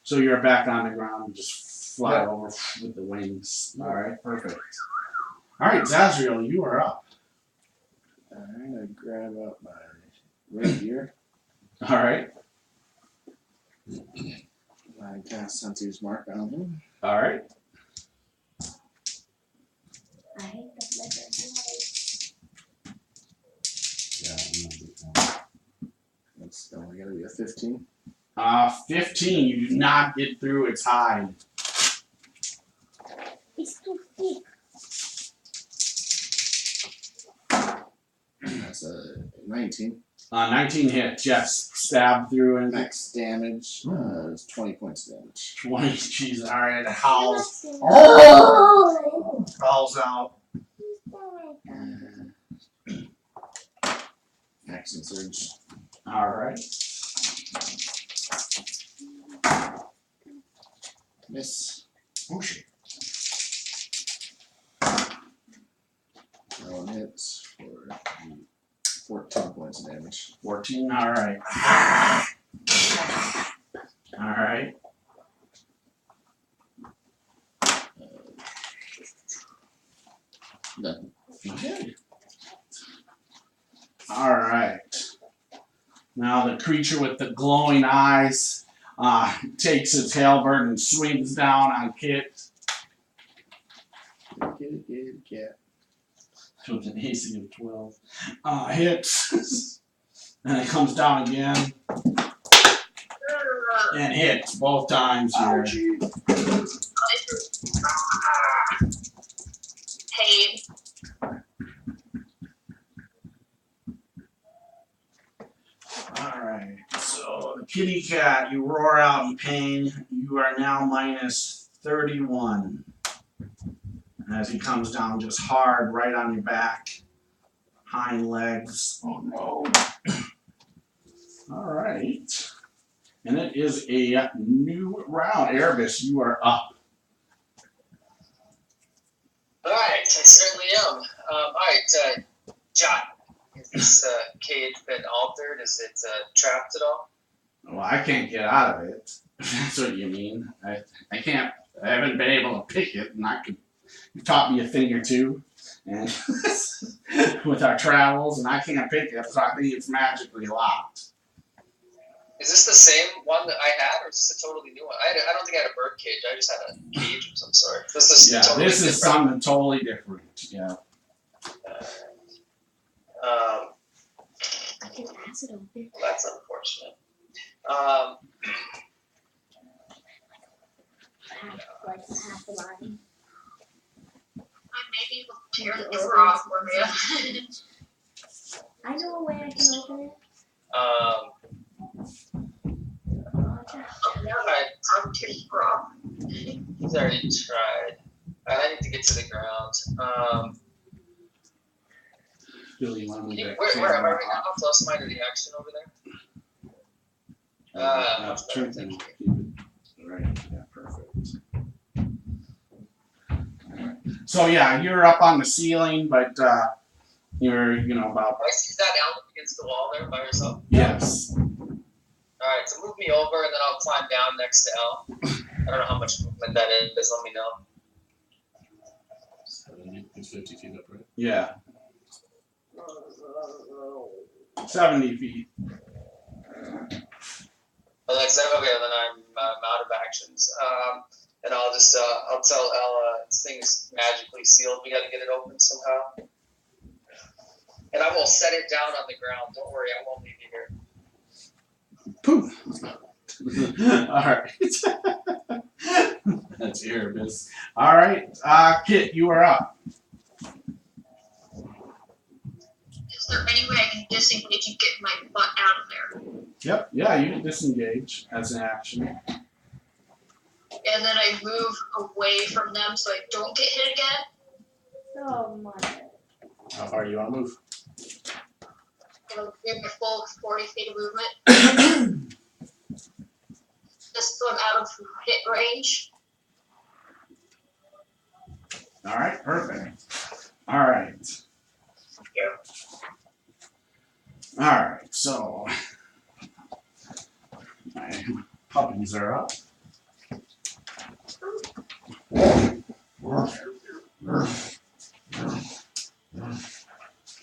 So you're back on the ground and just fly over with the wings. Alright, perfect. Alright, Zazriel, you are up. Alright, I grab up my rapier. Alright. I cast Sentinel's Mark on him. Alright. I hate the flicker. Yeah, I'm not big. That's only gonna be a 15. 15, you do not get through its hide. It's too thick. That's a 19. 19 hits, yes. Stab through and Max damage is 20 points damage. 20. Jeez, alright, it howls. Oh! Crawls out. Action surge. Alright. Miss. Oh shit. That one hits for 14 points of damage. 14, alright. Alright. Done. Okay. Alright. Now the creature with the glowing eyes takes its halberd and swings down on Kit Get. with an AC of 12. Hits. And it comes down again. And hits both times here. Pain. Alright, so the kitty cat, you roar out in pain. You are now minus 31. As he comes down just hard, right on your back. Hind legs. Oh no. Alright. And it is a new round. Erebus, you are up. Alright, I certainly am. Alright, John, is this cage been altered? Is it trapped at all? Well, I can't get out of it. That's what you mean. I can't. I haven't been able to pick it, and you taught me a thing or two, and with our travels, and I can't pick it, so I think it's magically locked. Is this the same one that I had, or is this a totally new one? I don't think I had a bird cage. I just had a cage of some sort. This is totally this is different. something totally different. Yeah. I can pass it open. That's unfortunate. Half the line. I may be able to tear the door off for you. I know a way I can open it. I'll tear the door off. He's already tried. I need to get to the ground. Billy, you want to move that Where am I camera right now? up? How close am I to the action over there? No, Much turn better. things. Keep it right. Yeah, perfect. Alright. So yeah, you're up on the ceiling, but you're about Is that Elle against the wall there by herself? yes. Alright, so move me over and then I'll climb down next to Elle. I don't know how much movement that is, let me know. It's 50 feet up, right? Yeah. 70 feet. Well, that's okay. Then I'm out of actions. And I'll just I'll tell Elle this thing is magically sealed. We got to get it open somehow. And I will set it down on the ground. Don't worry, I won't leave you here. Poof. Alright. That's Erebus. Alright, Kit, you are up. Is there any way I can disengage and get my butt out of there? Yep, yeah, you can disengage as an action. And then I move away from them so I don't get hit again? Oh my. How far do you want to move? It'll give me full 40 feet of movement. Just so I'm out of hit range. Alright, perfect. Alright. Yeah. Alright, so my puppies are up.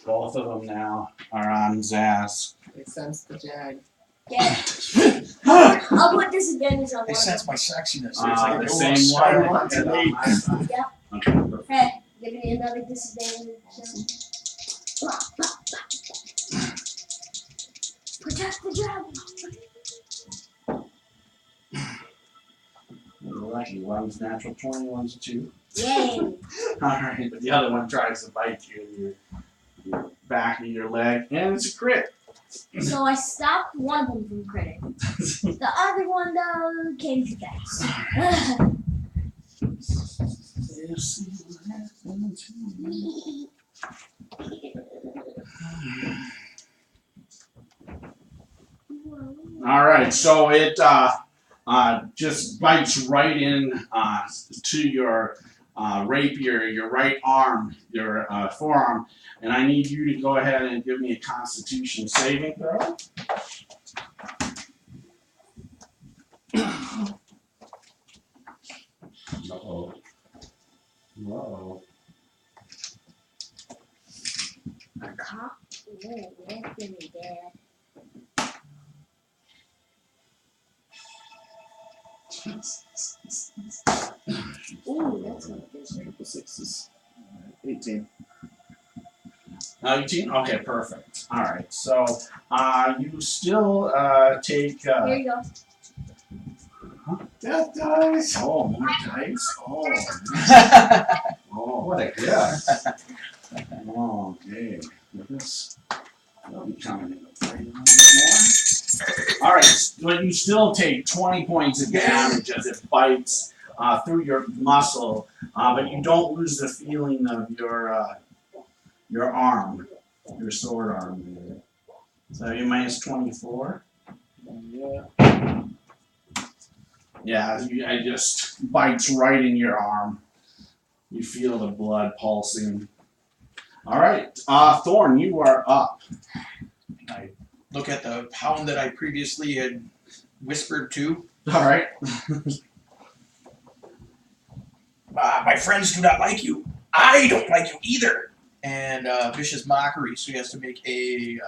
Both of them now are on Zaz. They sense the jag. Yeah. I'll put disadvantage on They one. sense my sexiness. It's The like same spider one. wants an eight. Yep. Okay, perfect. Hey, give me another disadvantage. Blah, blah, blah. Protect the dragon. You're lucky. One's natural 20, one's a 2. Yay. Alright, but the other one tries to bite you in your back of your leg, and it's a crit. So I stopped one of them from critting. The other one, though, came too fast. Alright, so it just bites right in to your rapier, your right arm, your forearm, and I need you to go ahead and give me a Constitution saving throw. Uh-oh. Whoa. A cop? Ooh, that's gonna be bad. Ooh, that's not good. Triple sixes. 18. 18? Okay, perfect. Alright, so you still take. Here you go. Death dice! Oh, more dice? Oh, What a gift. oh, okay. This will be coming into play a little bit more. Alright, but you still take 20 points of damage as it bites through your muscle, but you don't lose the feeling of your arm, your sword arm there. So you minus 24. Yeah. Yeah, it just bites right in your arm. You feel the blood pulsing. All right, Thorn, you are up. I look at the hound that I previously had whispered to. All right. My friends do not like you. I don't like you either. And vicious mockery, so he has to make a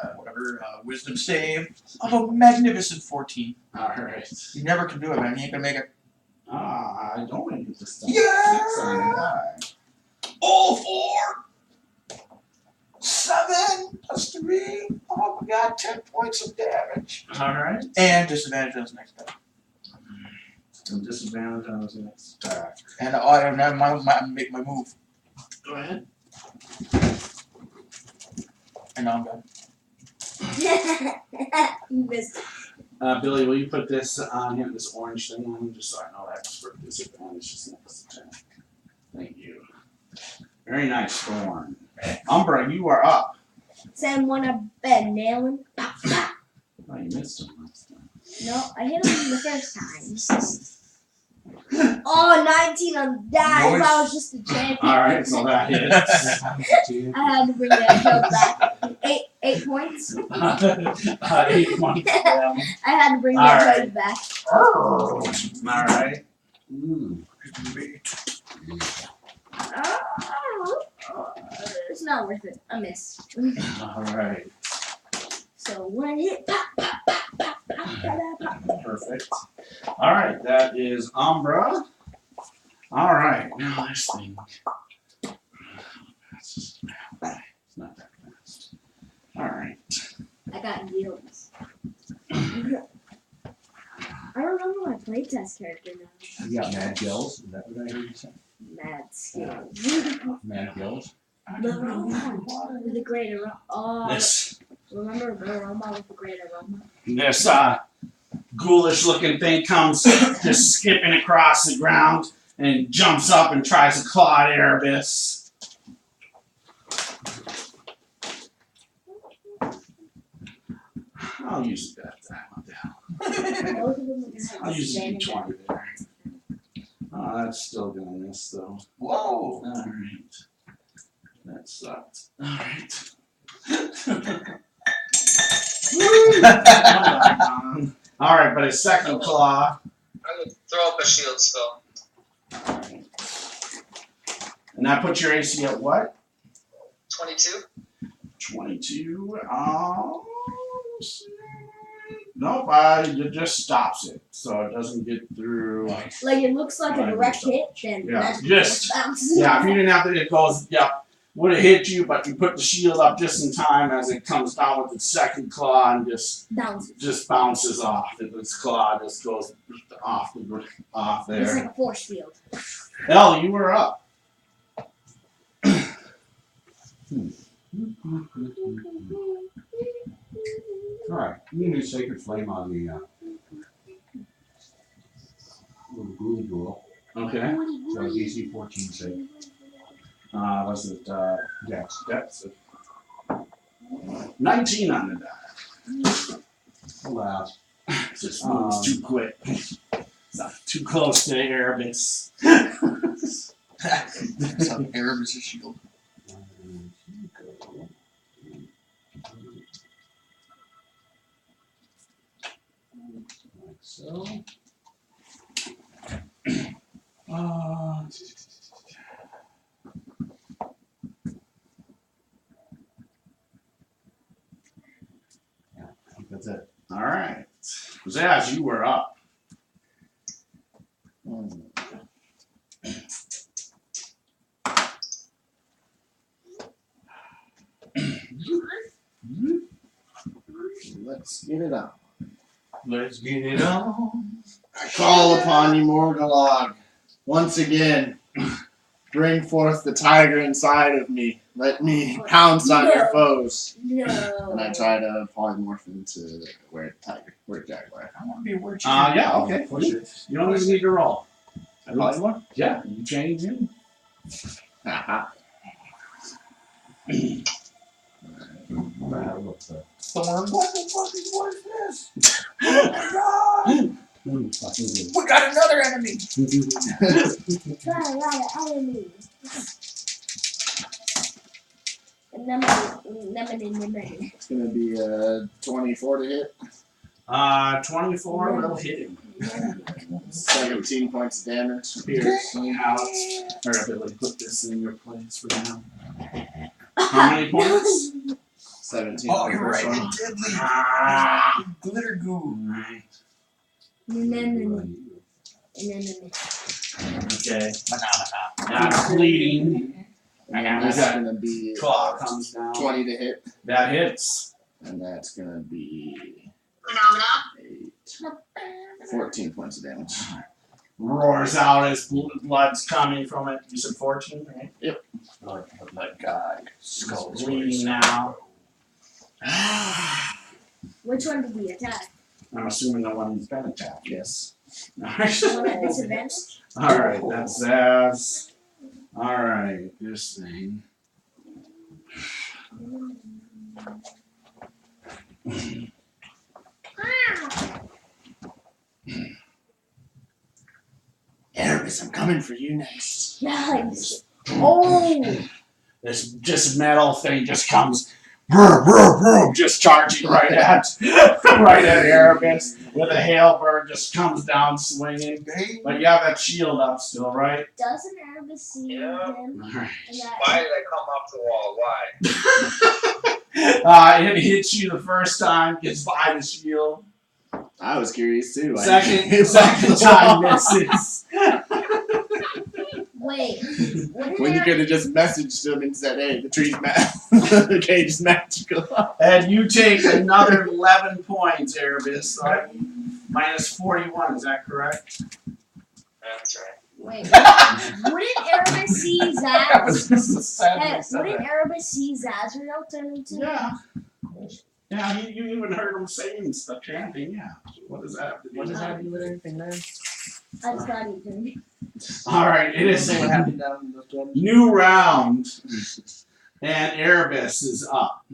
wisdom save of a magnificent 14. All right. You never can do it, man. You ain't gonna make it. I don't make it this time. Yeah! 6 on the die. All 4! 7 plus 3. Oh my god, 10 points of damage. All right. And disadvantage on his next attack. Some disadvantage on his next attack. And I make my move. Go ahead. And now I'm done. You missed. Billy, will you put this on him, this orange thing on him, just so I know that's for disadvantage his next attack. Thank you. Very nice, Thorn. Umbra, you are up. Send one up bed, nailing. Pop, pop. Oh, you missed him last time. No, I hit him the first time. Oh, 19 on the die. If I was just a champion. Alright, so that hits. I had to bring that joke back. 8 points. 8 points for them. I had to bring that joke back. Alright. Oh, it's not worth it. I missed. Alright. So one hit, pop, pop, pop, pop, pop, pop, pop. Perfect. All right, that is Umbra. All right, now this thing. It's not that fast. All right. I got yields. I remember my playtest character now. You got mad gills? Is that what I heard you say? Mad skill. Mad gills? The aroma with the great aroma. Oh, This remember the aroma with the great aroma? this ghoulish looking thing comes just skipping across the ground and jumps up and tries to claw at Erebus. I'll use that time. What the hell? Both of them are gonna have I'll use a disadvantage. d20 there. Oh, that's still gonna miss though. Whoa! Alright. That sucked. Alright. Alright, but his second claw. I'm gonna throw up a shield spell. Alright. And that puts your AC at what? 22. 22. Nope, it just stops it. So it doesn't get through. Like it looks like a direct hit, then Yeah, that just- bounces. Yeah, if you didn't have to, it goes, yeah, would have hit you, but you put the shield up just in time as it comes down with its second claw and just bounces off. Its claw just goes off It's there. like a force field. Elle, you were up. Alright, I'm gonna do Sacred Flame on the little ghoulie ghoul. Okay. So DC 14 save. Was it Dex. Dex? 19 on the die. Alas. Just moves too quick. It's not too close to Erebus. Some Erebus shield. Like so. Yeah, I think that's it. All right. Zaz, you were up. Let's get it on. Let's get it on. I call upon you, Morgulog. Once again, bring forth the tiger inside of me. Let me pounce on your foes. No. And I try to polymorph into where tiger, where jaguar. I want to be a word Yeah, okay. Push it. You don't even need to roll. I polymorph? Yeah, you change him. Haha. Thorn, what is this? Oh my god! We got another enemy! Got a lot of enemies. It's gonna be 24 to hit. 24 will hit him. 17 points of damage. Pierce, Alex. Or ability to put this in your place for now. How many points? 17. Oh, for the you're first right, one. the deadly Ah. glitter goo. Right. Okay. Now it's bleeding. And then that's gonna be Claw comes down. 20 to hit. That hits. And that's gonna be Phenomena. 14 points of damage. Roars out as blood's coming from it. You said 14, right? Yep. Let God. Skulls Bleeding now. Which one did he attack? I'm assuming the one who's been attacked. Yes. Alright. The one at disadvantage? Alright, that's Zaz. Alright, this thing. Erebus, I'm coming for you next. Nice. Oh! This just metal thing just comes, just charging right at Erebus with a hailbird just comes down swinging. But you have that shield up still, right? Doesn't Erebus see Yeah. him? Alright. And that- Why did I come off the wall? Why? It hits you the first time, gets by the shield. I was curious too. Second time misses. Wait. When you could have just messaged them and said, "Hey, the tree's the cage is magical." And you take another 11 points, Erebus. So minus 41, is that correct? That's right. Wait. Wouldn't Erebus see Zaz? Wouldn't Erebus see Zazriel turn into? Yeah. Yeah, you even heard him saying stuff, chanting. Yeah. What does that? What does that have to do with anything, man? I just thought he did. All right, it is What happened down in the new round, and Erebus is up.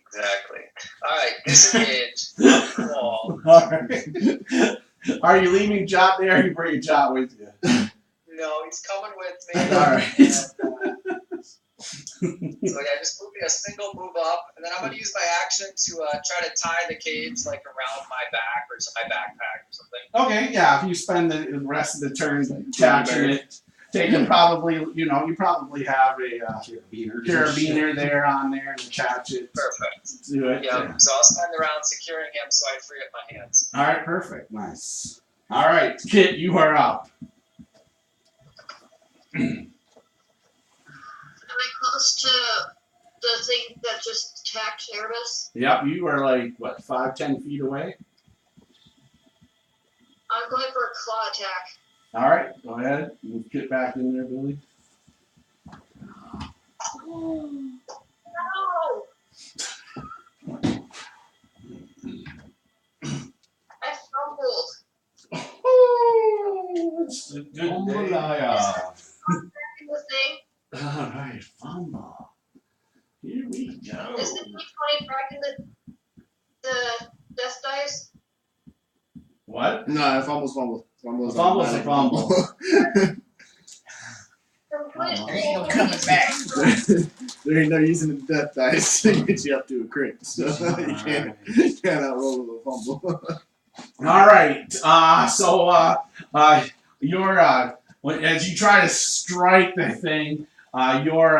Exactly. Alright, disengage. Wall. All right. Are you leaving Jot there? Or you bring Jot with you? No, he's coming with me. All right. So yeah, just moving a single move up, and then I'm gonna use my action to try to tie the cage like around my back or to my backpack or something. Okay, yeah. If you spend the rest of the turn attaching it, taking probably, you probably have a carabiner there on there and attach it. Perfect. Do it. Yeah. So I'll spend the round securing him so I free up my hands. All right, perfect. Nice. All right, Kit, you are up. Am I close to the thing that just attacked Erebus? Yep, you are like, what, 5-10 feet away? I'm going for a claw attack. All right, go ahead. Move Kit back in there, Billy. No! I fumbled. Oh, it's a good day. The thing. All right, fumble. Here we go. Is the D20 back in the death dice? What? No, fumble's fumble. Fumble's Fumble's a fumble. Ain't no coming back. There ain't no using the death dice to get you up to a crit, so you can't outroll with a fumble. All right. You're as you try to strike the thing, your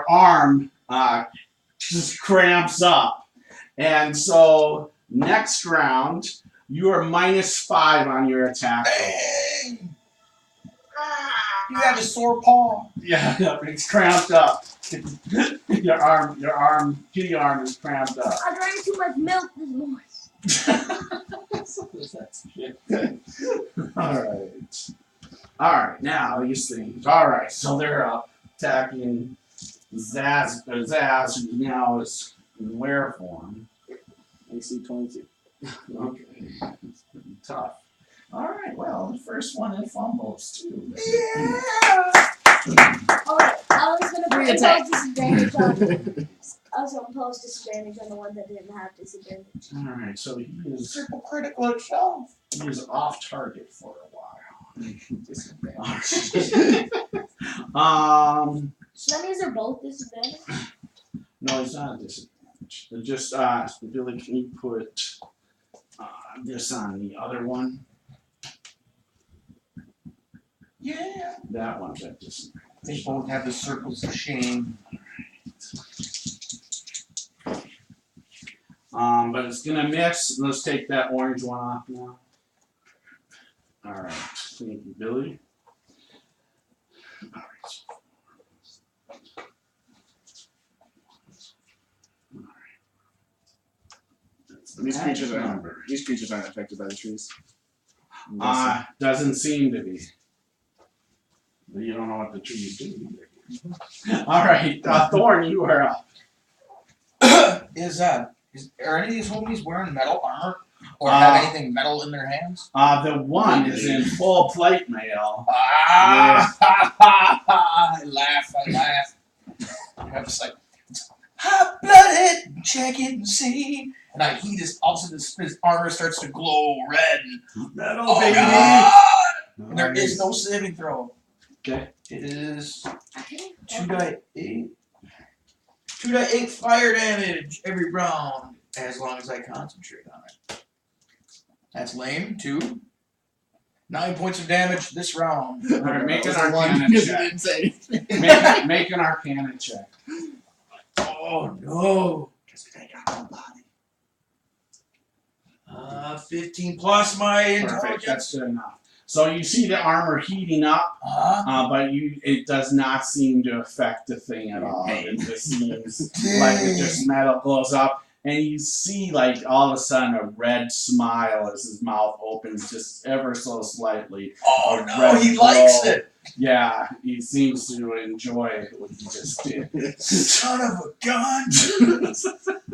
arm just cramps up, and so next round you are -5 on your attack. Dang! You have a sore paw. Yeah, it's cramped up. your kitty arm is cramped up. I drank too much milk this morning. All right. Now these things. All right. So they're up, attacking Zaz, who now is in were form. AC 22. Okay, it's pretty tough. All right. Well, the first one it fumbles too. Yeah. Oh wait, I was gonna Re-attack. impose disadvantage on. I was gonna impose disadvantage on the one that didn't have disadvantage. All right. So he is Triple critical itself. off target for a while. So that means they're both disadvantaged? No, it's not a disadvantage. It just Billy, can you put this on the other one? Yeah. That one's at disadvantage. They both have the circles of shame. But it's gonna miss. Let's take that orange one off now. All right, thank you, Billy. All These creatures aren't affected by the trees. I'm Doesn't seem to be. But you don't know what the trees do either. All right, Thorn, you are up. Are any of these homies wearing metal armor or have anything metal in their hands? The one is in full plate mail. I laugh. I'm just like, hot-blooded, check it and see. And he just, all of a sudden his armor starts to glow red. Metal, Oh, baby. God! And there is no saving throw. Okay. It is 2d8. 2d8 fire damage every round, as long as I concentrate on it. That's lame. 2. 9 points of damage this round. All right, make an One Arcana because it check. didn't say anything. Make an Arcana check. Oh, Oh no. Guess we got one body. 15 plus my Perfect. intelligence. That's good enough. So you see the armor heating up, but it does not seem to affect the thing at all. It just seems like it just metal glows up, and you see like all of a sudden a red smile as his mouth opens just ever so slightly. Oh A no, red he likes glow. it. Yeah, he seems to enjoy what he just did. Son of a gun.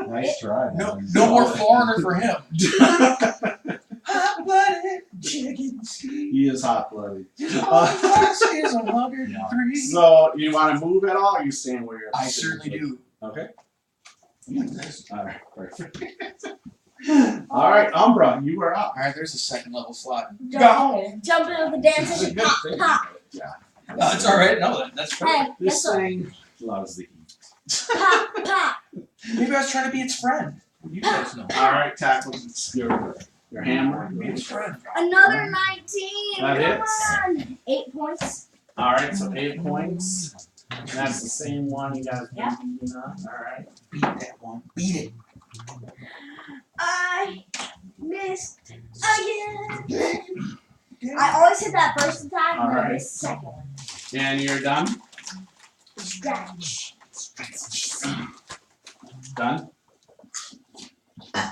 Nice try. No, man. no more foreigner for him. Hot-blooded chickens. He is hot-blooded. All he wants is 103. So, you want to move at all, or you staying where you're at? I certainly do. Okay. Alright, perfect. Alright, Umbra, you are up. Alright, there's a second level slot. Jump in with the dance This is a and good pop, thing. pop, Yeah. No, it's alright. No, that's hey, perfect. This guess what? thing loves the heat. Pop, pop. Maybe I was trying to be its friend. You guys know. Alright, tackle your hammer. Be its friend. Another 19. That Come hits. on. 8 points. Alright, so 8 points. And that's the same one you guys been Yeah. beating up. Alright. Beat that one. Beat it. I missed again. I always hit that first time and then Alright. the second one. And you're done? Stretch. Done?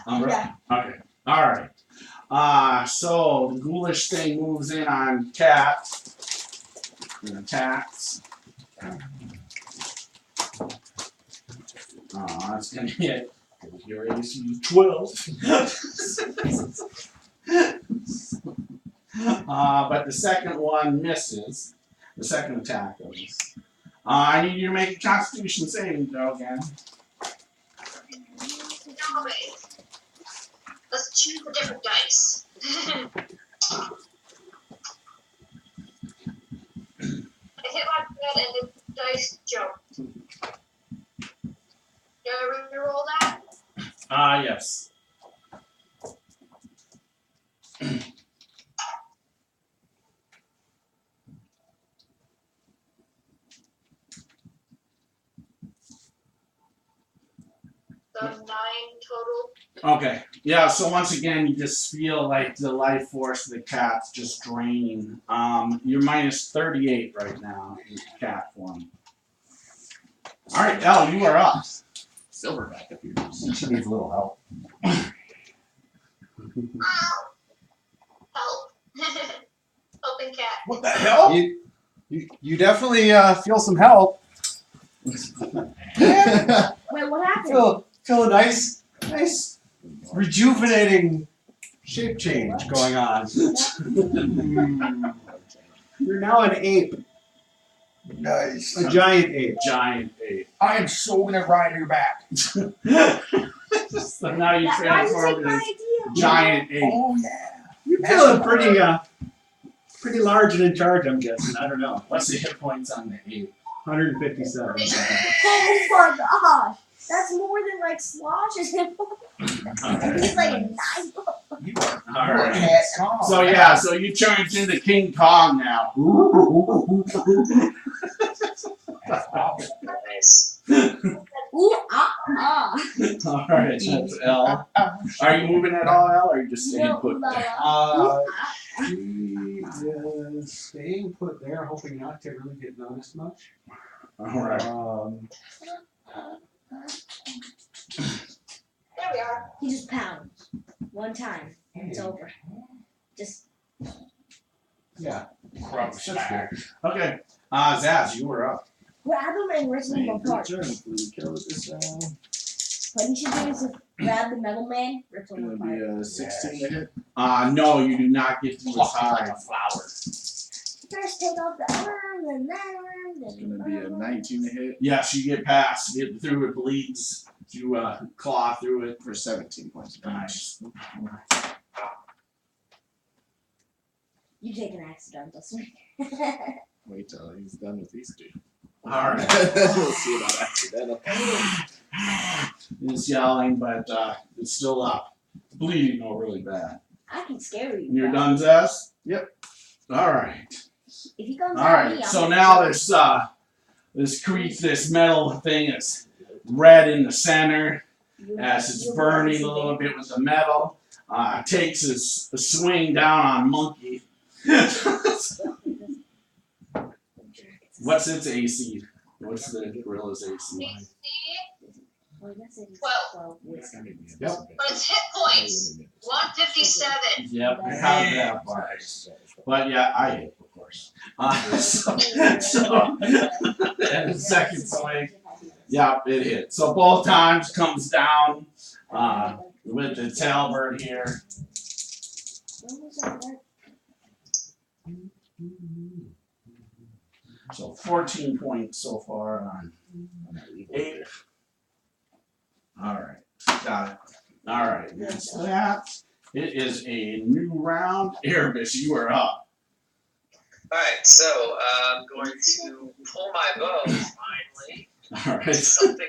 Umbra? Yeah. Okay. Alright. So the ghoulish thing moves in on Cat and attacks. It's gonna hit. Your AC 12. But the second one misses. The second attack goes. I need you to make a Constitution saving throw again. Okay. Let's choose a different dice. I hit my bed and the dice jumped. Do I reroll that? Yes. So 9 total. Okay. Yeah, so once again, you just feel like the life force of the cat's just draining. You're minus 38 right now in cat form. Alright, Elle, you are up. Silverback appears. She needs a little help. Help. Helping cat. What the hell? You definitely feel some help. Wait, what happened? Feel a nice rejuvenating shape change going on. You're now an ape, Nice. a giant ape. Giant ape. I am so gonna ride your back. So now you Why did you transform take my into idea? giant ape. Oh yeah. You're feeling pretty large and in charge, I'm guessing. I don't know. What's the hit points on the ape? 157. Oh my gosh. That's more than like Slosh's hit points. He's like a 9. You are Alright. cat calm. So yeah, so you turned into King Kong now. Nice. Ooh, ah. Alright, that's Elle. Are you moving at all, Elle, or are you just staying No, put la, there? la. She is staying put there, hoping not to really get noticed much. Alright. There we are. He just pounds. One time. And it's over. Just. Yeah. Crunch. That's good. Okay. Zaz, you were up. Grab him and rip him apart. What you should do is just grab the metal man, rip him Gonna apart. be a 16 to hit. No, you do not get to his hide. First take off the arm, then that arm, It's then gonna be a 19 to hit Yes, you get past. Get through it, bleeds. You claw through it. for 17 points of damage. Nice. You take an accidental swing. Wait till he's done with these two. Alright. We'll see about accidental. It's yelling, but it's still up. It's bleeding though really bad. I can scare you. And you're but done, Zaz? Yep. Alright. If he comes at me, Alright. I'm So gonna now kill him. this metal thing is red in the center as it's burning a little bit with the metal. Takes a swing down on Monkey. What's its AC? What's the gorilla's AC? DC 12. Yep. But its hit points 157. Yep, I have that part. But yeah, I hit, of course. So and the second swing, yeah, it hit. So both times comes down with its halberd here. So 14 points so far on 8. All right, got it. All right, that's that. It is a new round. Erebus, you are up. Alright, so I'm going to pull my bow finally. All right. Something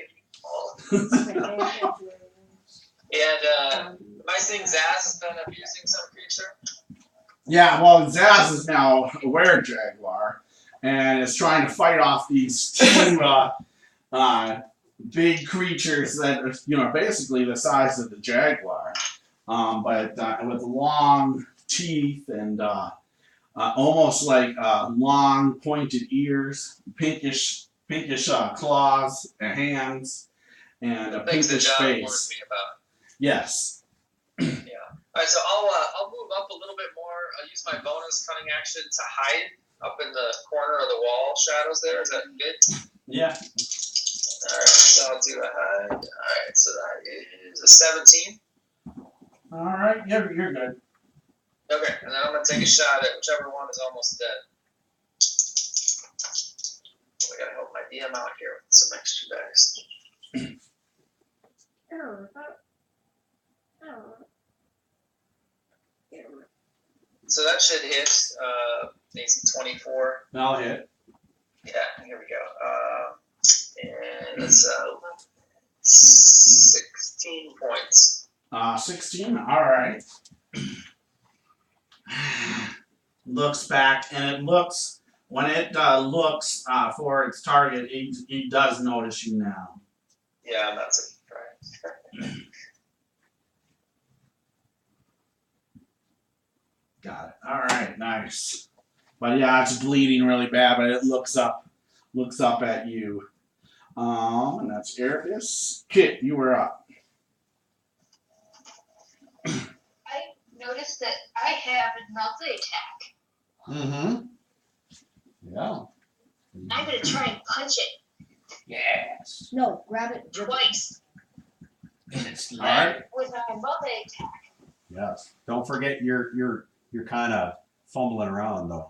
useful. And am I saying Zaz has been abusing some creature? Yeah, well, Zaz is now a were-jaguar and is trying to fight off these two big creatures that are, basically the size of the jaguar, but with long teeth and almost like long pointed ears, pinkish claws and hands, and a Things that pinkish John warned face. me about. Yes. Alright, so I'll move up a little bit more. I'll use my bonus cunning action to hide up in the corner of the wall shadows there. Is that good? Yeah. Alright, so I'll do a hide. Alright, so that is a 17. All right. You're good. Okay, and then I'm going to take a shot at whichever one is almost dead. We got to help my DM out here with some extra dice. So that should hit AC 24. I'll hit. Yeah, here we go. And it's 16 points. 16. All right. Looks back, and it looks when it looks for its target. It does notice you now. Yeah, I'm not surprised. Got it. All right. Nice. But yeah, it's bleeding really bad. But it looks up at you. And that's Erebus. Kit, you were up. I noticed that I have a multi attack. Mm-hmm. Yeah. I'm gonna try and punch it Yes. No, grab it. twice All right. with my multi attack. Yes. Don't forget you're kind of fumbling around though,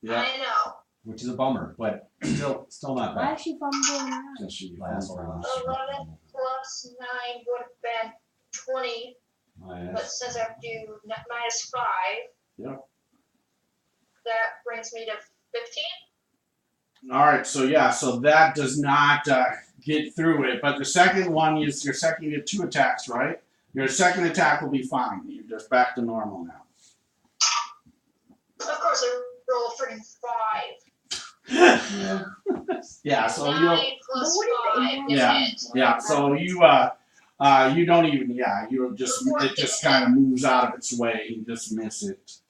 Yeah. I know. which is a bummer, but still not Why bad. is she fumbling around? Just she last round. 11 plus 9 would have been 20, but Minus. since I have to do minus 5, Yep. that brings me to 15. All right. So yeah. So that does not get through it. But the second one is your second. You get 2 attacks, right? Your second attack will be fine. You're just back to normal now. Of course, I roll a freaking 5. Yeah. So 9 you'll. plus But what if 5 they is Yeah. it. Yeah. So you don't even. Yeah. You just it just kind of moves out of its way. You just miss it.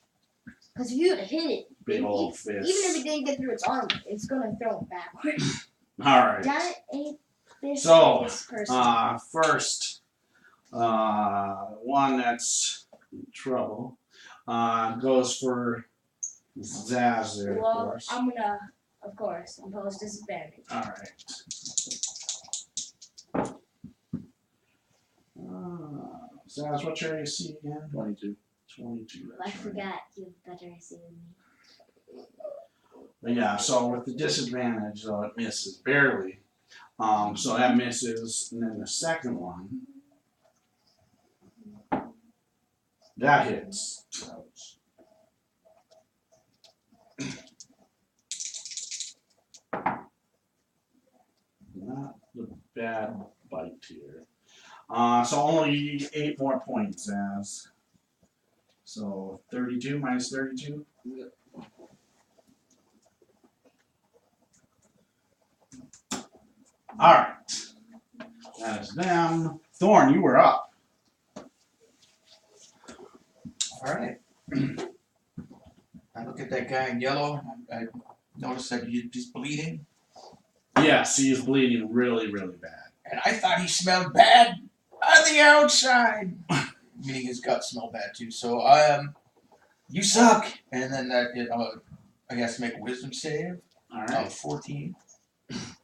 Because if you would have hit it, Big old even fist. if it didn't get through its armor, it's gonna throw it backwards. All right. That ain't this, So, this person. First, one that's in trouble goes for Zaz there, of Well, course. I'm gonna, of course, impose disadvantage. All right. Zaz, what's your AC again? 22. 22. I That's right. forgot you have better AC than me. But yeah, so with the disadvantage, though, it misses barely. So that misses, and then the second one, that hits. Not the bad bite here. So only 8 more points as. So 32 minus 32. All right. That is them. Thorn, you were up. Alright. I look at that guy in yellow. I notice that he's bleeding. Yes, he is bleeding really, really bad. And I thought he smelled bad on the outside. Meaning his guts smell bad too. So, you suck. And then I guess make a wisdom save. Alright. 14.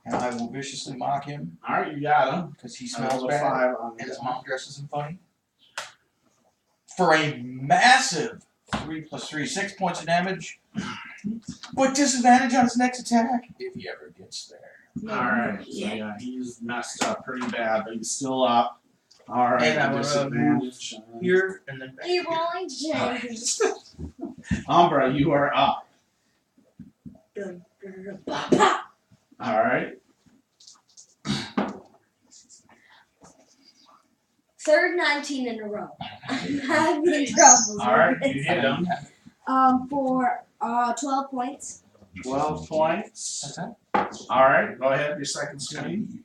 And I will viciously mock him. Alright, you got him. Because he smells Roll a bad. 5 on And his the mom dresses him funny. For a massive 3 + 3, 6 points of damage. With disadvantage on his next attack. If he ever gets there. Alright, so yeah, he's messed up pretty bad, but he's still up. Alright, And I will disadvantage. Here and then back Are you here. rolling changes? Umbra, you are up. Alright. Third 19 in a row. I'm having trouble. Alright, you hit him. For 12 points. 12 points. That's it. Alright, go ahead, your second swing.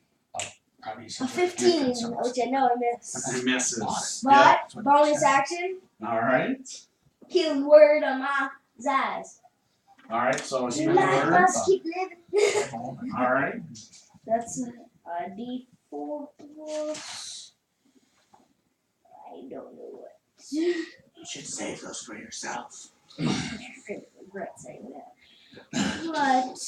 Probably A 15, which I know I missed. He misses. But bonus action, Alright. healing word on my eyes. Alright, so he's You gonna like word. us, keep living. Alright. That's a D4 plus. I don't know what. You should save those for yourself. I'm gonna regret saying that. But.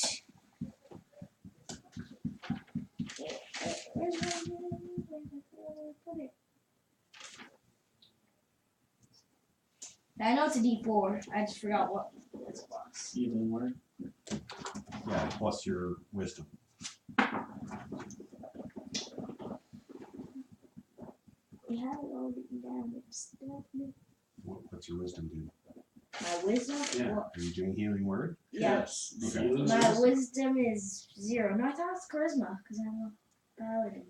I know it's a D4. I just forgot what it was. Healing word. Yeah, plus your wisdom. We have it all written down. It's definitely What's your wisdom do? my wisdom. Yeah. Well, Are you doing healing word? yeah. Yes. Okay. Healing My word. wisdom is 0. No, I thought it's charisma because I'm a paladin.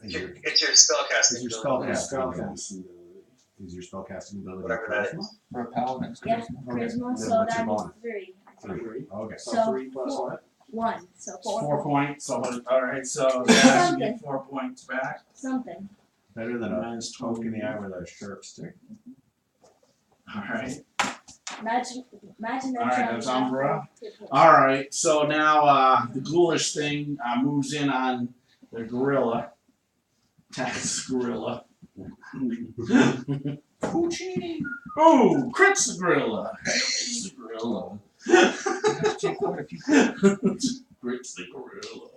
Is your, It's your spellcasting. is your ability. spellcasting ability? Is your spellcasting ability Whatever that charisma? is. For a paladin. Yeah, Okay. charisma. Then So what's your that means bonus? 3. I think. 3. Okay. So, So, 3 plus what? 1. So 4. 4 points. So, alright, so yeah, you get 4 points back. Something. Better than a Minus poke in the eye with a sharp stick. Alright. Imagine that. Alright, that's Umbra. Umbra. Alright, so now the ghoulish thing moves in on the gorilla. Attacks the gorilla. Puccini. Ooh, crits the gorilla. Crits the gorilla. Take quite a few. Crits the gorilla.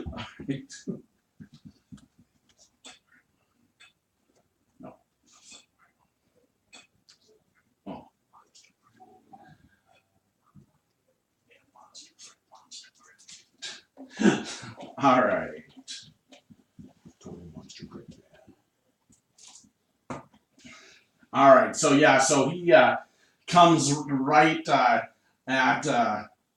Alright. No. Oh. Alright. Total monster crit. Alright, so yeah, so he comes right at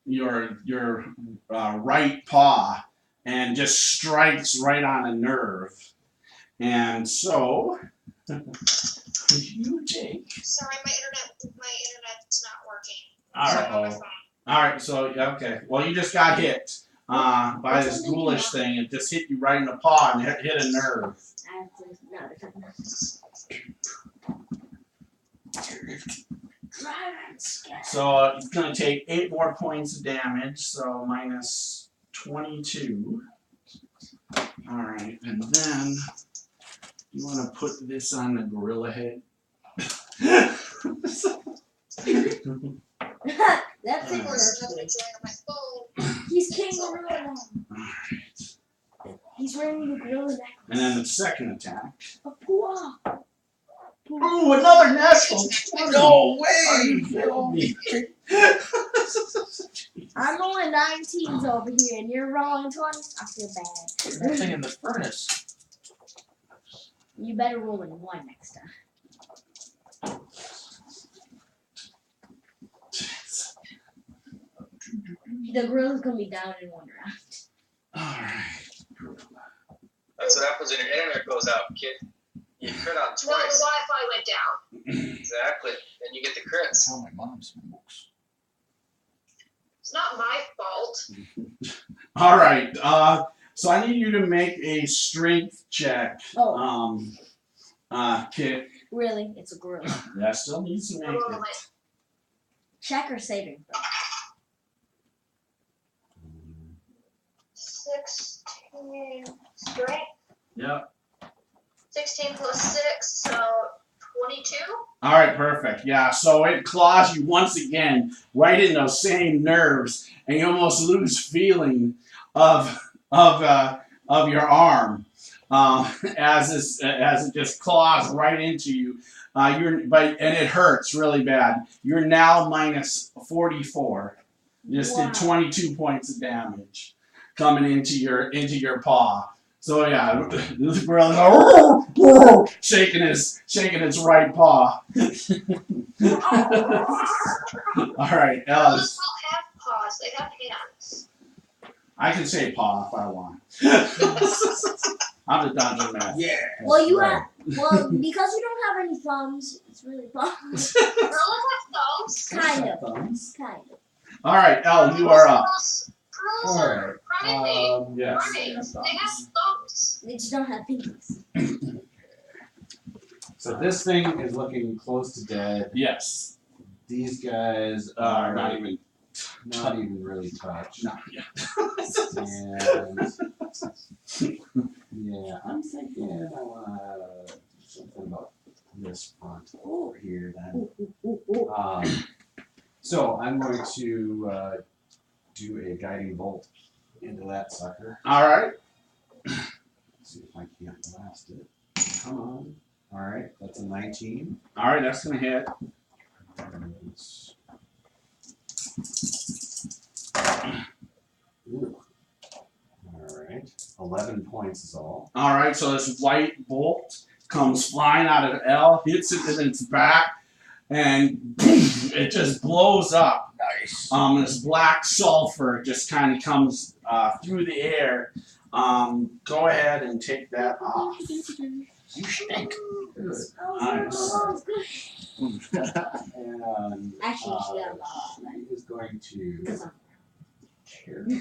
your right paw and just strikes right on a nerve. And so you take. Sorry, my internet's not working. Alright. Sorry, on my phone. Alright, so yeah, okay. Well, you just got hit by this ghoulish thing. It just hit you right in the paw and hit a nerve. I have to not attack. So it's going to take 8 more points of damage, so minus 22. Alright, and then you want to put this on the gorilla head. That thing Of was course, nothing's going on my phone. He's kangaroo now. Alright. He's wearing the gorilla necklace. And then the second attack. A pua. Ooh, another natural 20! No Are way! you kidding me? I'm rolling 19s over here, and you're rolling 20s. I feel bad. That thing in the furnace. You better roll in 1 next time. The gorilla's gonna be down in 1 round. Alright. That's what happens when your internet goes out, kid. You crit on No, the twice. Wi-Fi went down. Exactly. Then you get the crits. That's how my mom smokes. It's not my fault. Alright, So I need you to make a strength check. Oh, Kit. really? It's a gorilla. That still needs to make it. Check or saving throw? 16 strength. Yep. 16 plus 6, so 22. All right, perfect. Yeah, so it claws you once again right in those same nerves, and you almost lose feeling of your arm as it just claws right into you. And it hurts really bad. You're now minus 44. You just did 22 points of damage coming into your paw. So yeah, this gorilla shaking its right paw. All right, Alice. Gorillas don't have paws; they have hands. I can say paw if I want. I'm the dungeon master. Yeah. Well, because you don't have any thumbs, it's really paws. Gorillas have thumbs. Kind of. Thumbs. Kind of. All right, Elle, you are up. Gorillas are primates. Yes. Primates. They have thumbs. They just don't have fingers. So this thing is looking close to dead. Yes. These guys are Not even. not even really touched. Not yet. And yeah, I'm thinking I want to do something about this front over here then. So I'm going to do a guiding bolt into that sucker. All right. See if I can't blast it. Come on. All right, that's a 19. All right, that's gonna hit. Ooh. All right, 11 points is all. All right, so this white bolt comes flying out of Elle, hits it in its back, and boom, it just blows up. Nice. This black sulfur just kind of comes through the air. Go ahead and take that off. You stink. Nice. And Actually, he is going to carefully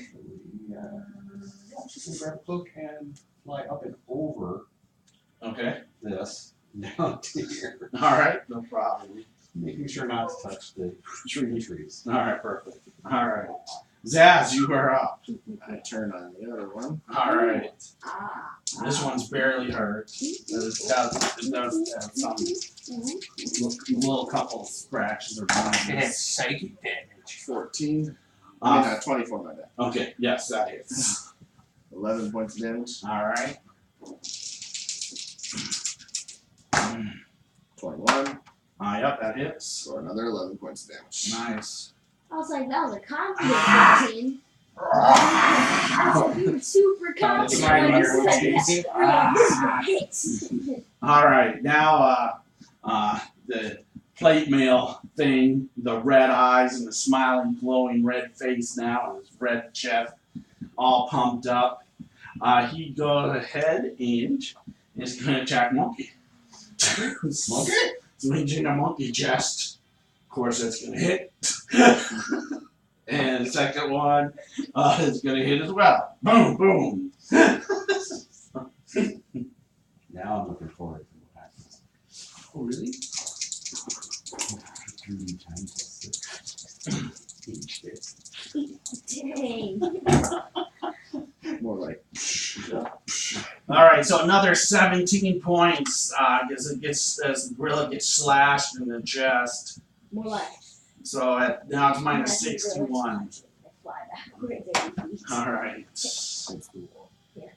just grab a cloak and fly up and over Okay. this down to here, All right, no problem. making sure not to touch the trees. All right, perfect. All right, Zaz, you are up. I turn on the other one. All right, Ah. this one's barely hurt. It does have some little couple scratches or It has bruises. psychic damage. 14. Uh, 24 my bad. Okay, yes, that hits. 11 points of damage. All right. 21 Yep, that hits. for another 11 points of damage. Nice. I was like, that was a confident 15. Super That's confident. right, Like, you're it's like, hits. All right, now the plate mail thing, the red eyes and the smiling, glowing red face now, and his red chest, all pumped up. He goes ahead and is going to attack Monkey. Monkey? Swings in a monkey chest. Of course, that's going to hit. And the second one is going to hit as well. Boom, boom. Now I'm looking forward to what happens. Oh, really? 3 times 6. Each hit. Dang. More like. All right, so another 17 points as the gorilla gets slashed in the chest. More like. So now it's minus 61. They fly backwards. All right. Yeah.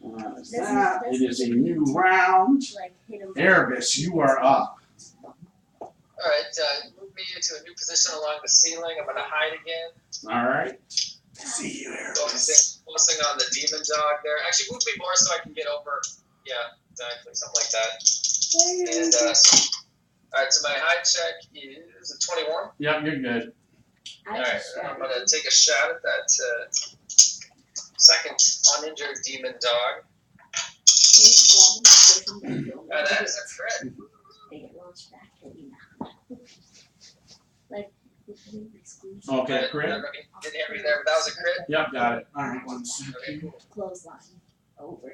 That. It is a new round. Like, hit him. Erebus, you are up. Alright, move me into a new position along the ceiling. I'm going to hide again. All right. See you, Erebus. Focusing on the demon dog there. Actually, move me more so I can get over. Yeah, exactly. Something like that. And, alright, so my hide check is a 21. Yep, you're good. Alright, I'm going to take a shot at that second uninjured demon dog. That is a crit. They get launched back at you now. Like, Okay, crit. Didn't hit me there, but that was a crit. Yep, got it. All right, 1 second. Okay, cool. clothesline. over.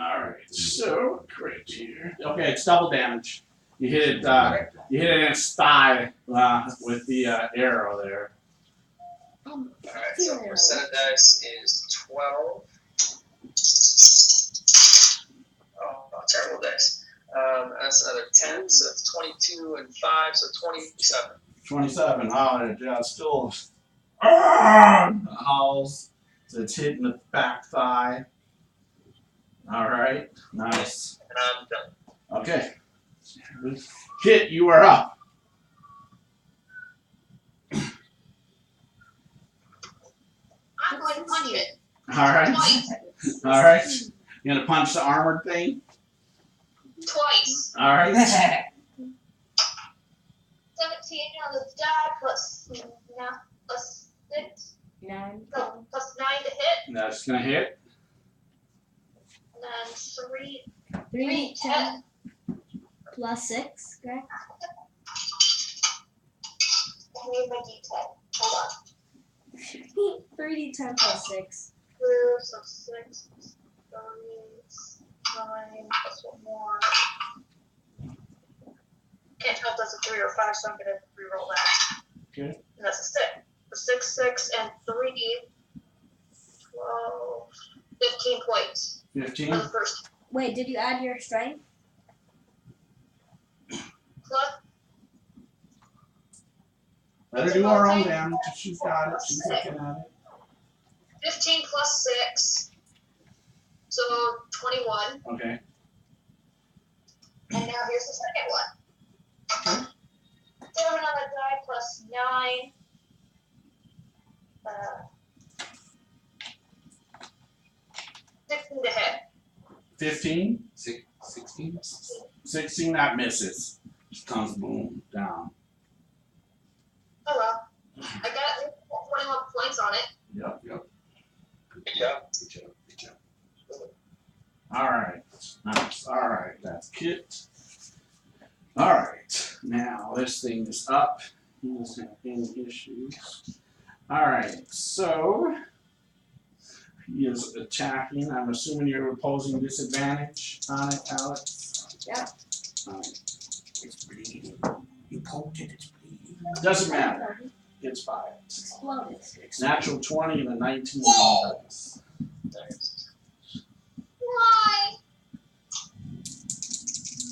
Alright, so crit here. Okay, it's double damage. You hit it you hit it in its thigh with the arrow there. Alright, so percent dice is 12. Oh, terrible dice. That's another 10, so it's 22 and 5, so 27. 27. Oh, yeah, it's still howls. So it's hitting the back thigh. Alright, nice. And I'm done. Okay. Kit, you are up. I'm going to punch it. Alright. Twice. Alright. You gonna punch the armored thing? Twice. Alright. 17 on the die plus 6. 9. No, plus 9 to hit. That's gonna hit. And then 3, 10 10. plus 6, correct? I need my d10. Hold on. 3d10 plus 6. So 6 plus 9 plus 1 more. Can't tell if that's a 3 or 5, so I'm going to re-roll that. Okay. And that's a 6. The 6, 6, and 3, 12, 15 points 15. on the first. Wait, did you add your strength? Plus, Let her do her own damage. She's got it. She's looking at it. 15 plus 6. So 21. Okay. And now here's the second one. 7 on the die plus 9. 16 to hit. 15. 16? 16, that misses. Just comes boom down. Oh well. I got 21 points on it. Yep. Good job. Good job. Alright. Nice. Alright, that's Kit. Alright. Now this thing is up. He doesn't have any issues. Alright, so he is attacking. I'm assuming you're opposing disadvantage on it, Alex? Yeah. Alright. It's bleeding. You poked it, it's bleeding. Doesn't matter. It's 5. Exploded. Natural 20 and a 19 on the dice. Nice. Why?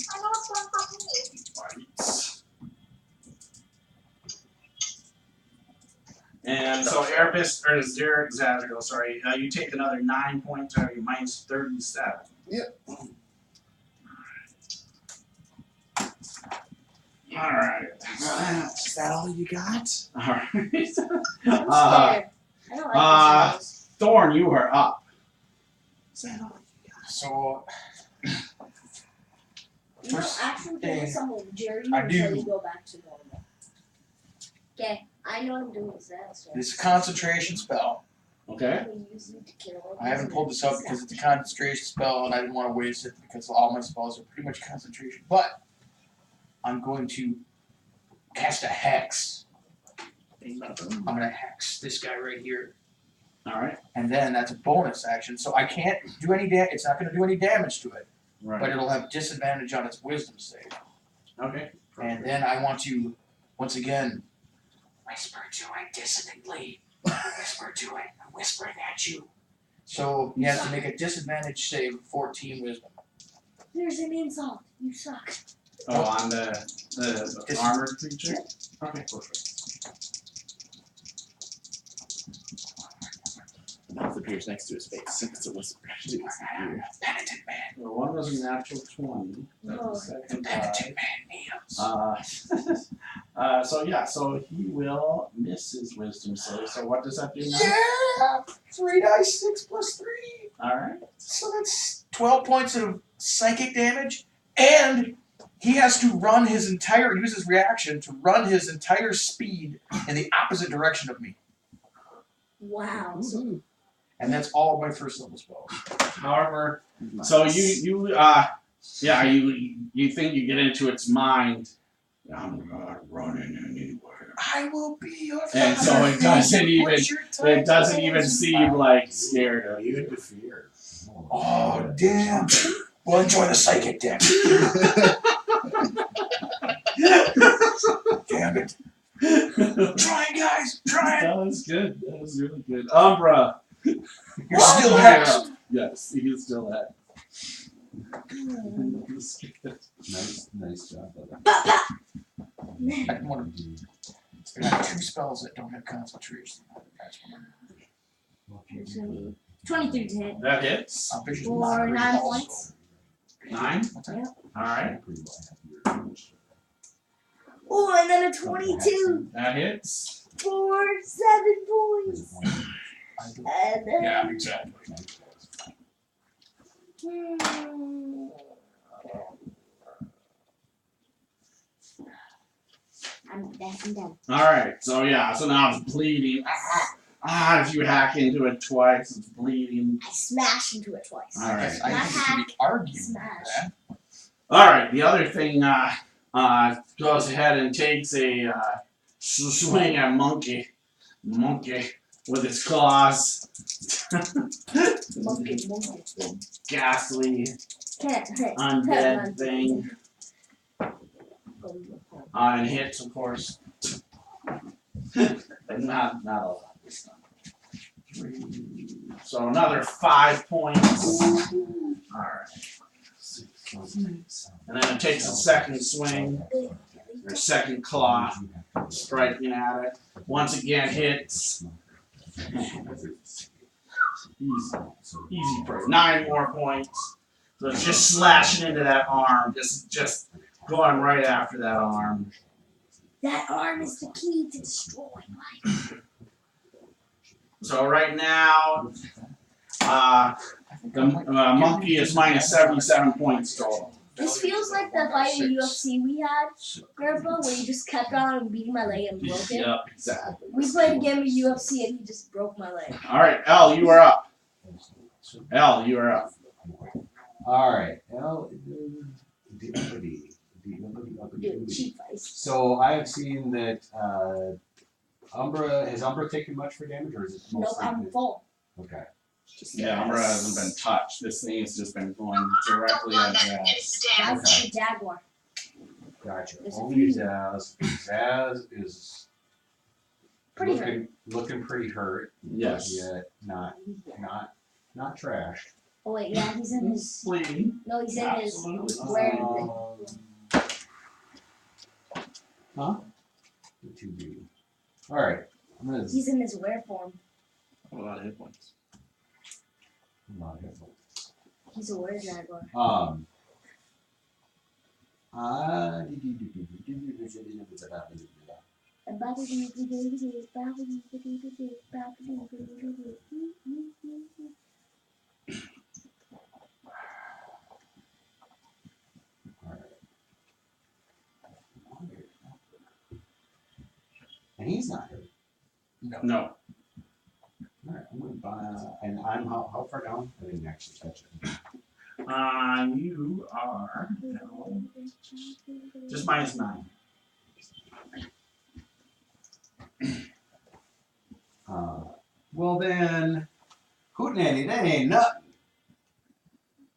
I know it's fun for me. Bites. And so Erebus, or Xadrigal, sorry, you take another 9 points out of your minus 37. Yep. Alright. Is that all you got? Alright. I'm scared. I don't like this. Thorn, you are up. Is that all you got? So, You know, first actually, thing doing something with Jerry I until do- you go back to normal. Okay, I know what I'm doing with that. So this is a concentration spell. Okay. I'm using it to kill I haven't pulled this up because it's a concentration spell and I didn't want to waste it because all my spells are pretty much concentration. But I'm going to cast a hex. I'm going to hex this guy right here. Alright. And then that's a bonus action, so I can't do any damage. It's not going to do any damage to it, but Right. it'll have disadvantage on its wisdom save. Okay. And then I want to, once again, whisper to it dissonantly. Whisper to it. I'm whispering at you. So he has to make a disadvantage save of 14 wisdom. There's an insult. You suck. Oh, on the armored creature? Okay, perfect. Mouth appears next to his face. It's a whisper. Penitent man. Well, one was a natural 20. That's Oh. the second Penitent man kneels. so yeah, so he will miss his wisdom save. So what does that do now? Yeah! 3 dice, 6 plus 3. Alright. So that's 12 points of psychic damage. And he has to run his entire, use his reaction to run his entire speed in the opposite direction of me. Wow. And that's all my first level spells. However, so you think you get into its mind I'm not running anywhere. I will be your father. And so it doesn't even Put your it doesn't tiny even hands in seem mine. like scared of You you. to fear. Oh, damn. Well, enjoy the psychic then. Damn it. Trying, guys. Trying. That was good. That was really good. Umbra. You're still hexed. Yes, he is still at. Nice job, brother. I want to. I have 2 spells that don't have concentration. That's one. 23 to hit. That hits. Vision For Monitoring 9 also. points. 9. What's that? Yep. Alright. Oh, and then a 22 That hits. for 7 points. And then. Yeah, exactly. I'm done. Alright, so yeah, so now it's bleeding. If you hack into it twice, it's bleeding. I smashed into it twice. Alright. I think we could argue with Smash. that. Alright, the other thing goes ahead and takes a swing at Monkey with its claws. Monkey. Ghastly Can't hit. undead thing. And hits, of course. But not a lot this time. So another 5 points. Alright. And then it takes a second swing, or second claw, striking at it. Once again hits. Easy for 9 more points. So it's just slashing into that arm, just going right after that arm. That arm is the key to destroying life. So right now, the monkey is minus 77 points total. This feels like the fight in UFC we had, Grandpa, where you just kept on beating my leg and broke it. Yep, exactly. We played a game of UFC and he just broke my leg. All right, Elle, you are up. Elle, you are up. Alright, Elle. Dude, cheap ice. So I have seen that Umbra, has Umbra taken much for damage, or is it No, mostly? I'm full. Okay. Yeah, Umbra hasn't been touched. This thing has just been going directly Don't at let that Jazz. get damn. That's the Jaguar. Gotcha. There's a Only few. Zaz. Zaz is Pretty hurt. looking pretty hurt. Yes. Yet not trashed. Oh wait, yeah, he's in his. Bleeding. No, he's in his. Absolutely. Where? Huh? Too big. Alright. I'm gonna He's in his wear form. A lot of hit points. not hit him. He's a were Jaguar. And he's not hurt. No. Alright, I'm gonna buy, and I'm how far down? I didn't actually catch it. You are just minus 9. Well then, hootenanny, that ain't nothing.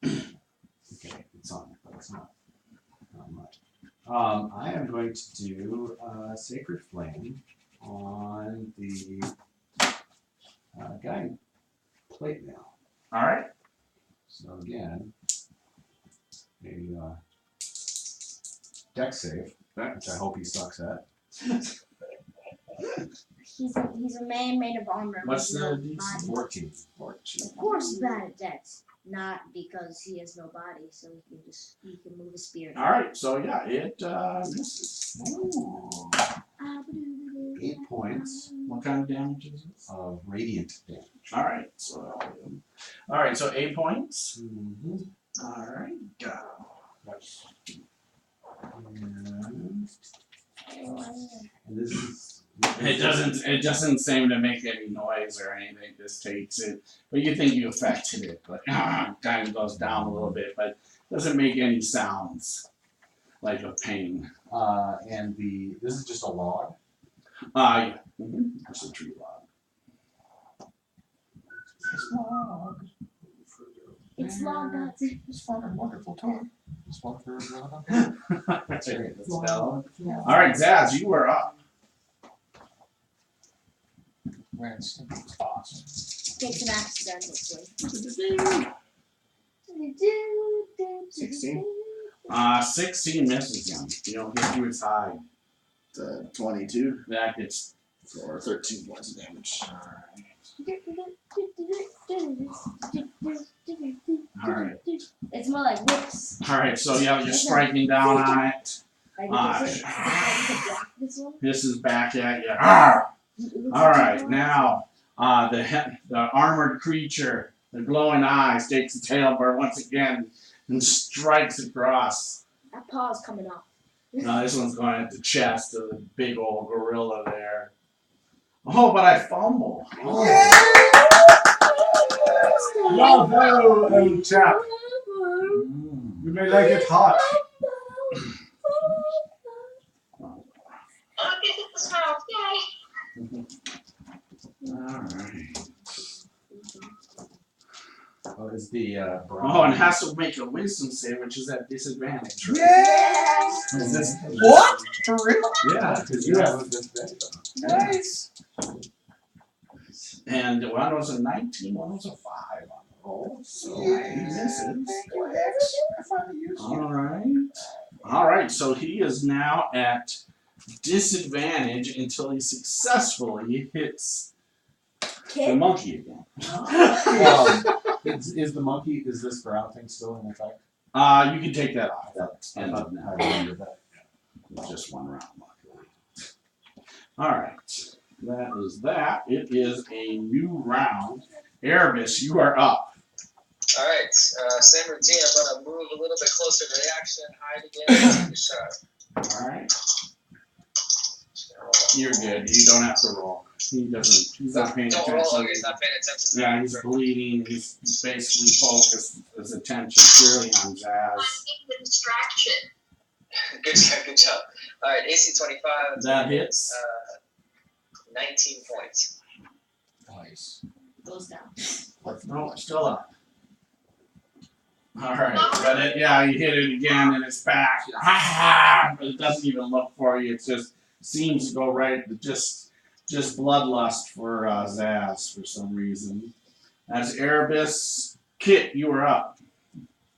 Okay, it's on there, but it's not much. I am going to do Sacred Flame on the guy plate now. All right. So again, a dex save, which I hope he sucks at. He's a man made of armor. What's with the no DC? body. 14. Of course, he's bad at dex. Not because he has no body, so he can move a spear. All right. So yeah, it misses. Ooh. 8 points What kind of damage is it? of radiant damage. All right. So 8 points. Mm-hmm. All right. Go. And this is. It doesn't seem to make any noise or anything. Just takes it, but you think you affected it, but kind of goes down a little bit, but doesn't make any sounds. like a pain. And this is just a log. Yeah. Just a tree log. It's long Dodson. It's fun and wonderful talk. It's one for everyone. That's right. All right, Zaz, you are up. Ran Stimpy's awesome. Take some accidentally. 16. 16 misses him. You don't get to his hide. 22 That gets. for 13 points of damage. Alright. It's more like whips. Alright, so yeah, you're striking down on it. Like this one. This is back at you. Alright, now the armored creature, the glowing eyes, takes the tailbird once again and strikes across. That paw's coming off. No, this one's going at the chest of the big old gorilla there. Oh, but I fumble. Oh. Bravo, old chap. You may like it hot. Oh, this is the house. Yay! Alright. Oh, is the Oh, and has to make a wisdom save, which is at disadvantage. Right? Yes! Is this What? For real? Yeah, because you have a disadvantage. Nice. And one was a 19, one was a 5 on the roll. So he misses. Alright, so he is now at disadvantage until he successfully hits the Kid. monkey again. Is the monkey, is this ground thing still in effect? You can take that off. That's I end thought of now. I remembered that. Just one round, luckily. Alright, that is that. It is a new round. Erebus, you are up. Alright, same routine. I'm going to move a little bit closer to the action, hide again, and take a shot. Alright. You're good. You don't have to roll. He's not paying Don't roll, attention. okay, he's not paying attention. Yeah, he's bleeding. He's basically focused his attention purely on I'm Zaz. getting the distraction. Good job, good job. Alright, AC 25. That hits. 19 points. Nice. Goes down. No, still up. Alright, but you hit it again and it's back. But it doesn't even look for you. It just seems to go right. Just bloodlust for Zaz for some reason. That's Erebus. Kit, you are up.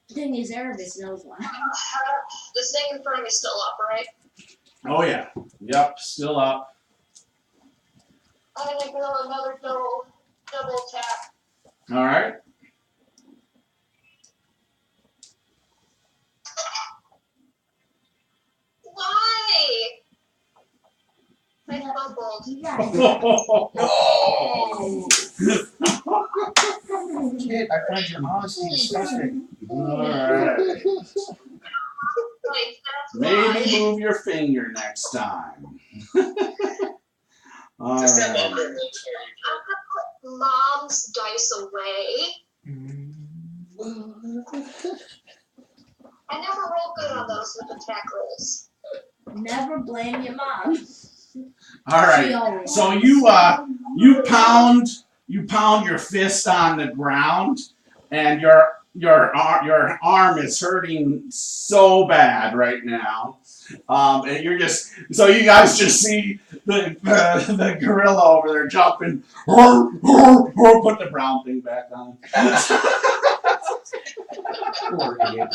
The thing is, Erebus knows why. This thing in front of me is still up, right? Oh yeah. Yep, still up. I'm gonna go another double tap. Alright. Why? I fumbled. Kid, I find your honesty disgusting. Alright. Like, that's Maybe why. move your finger next time. Just have Alright. upper roll for you. I'm gonna put Mom's dice away. I never roll good on those with attack rolls. Never blame your mom. Alright. She always So does. you pound your fist on the ground, and your arm is hurting so bad right now. And you're just you guys just see the gorilla over there jumping. Put the brown thing back on. Poor idiot.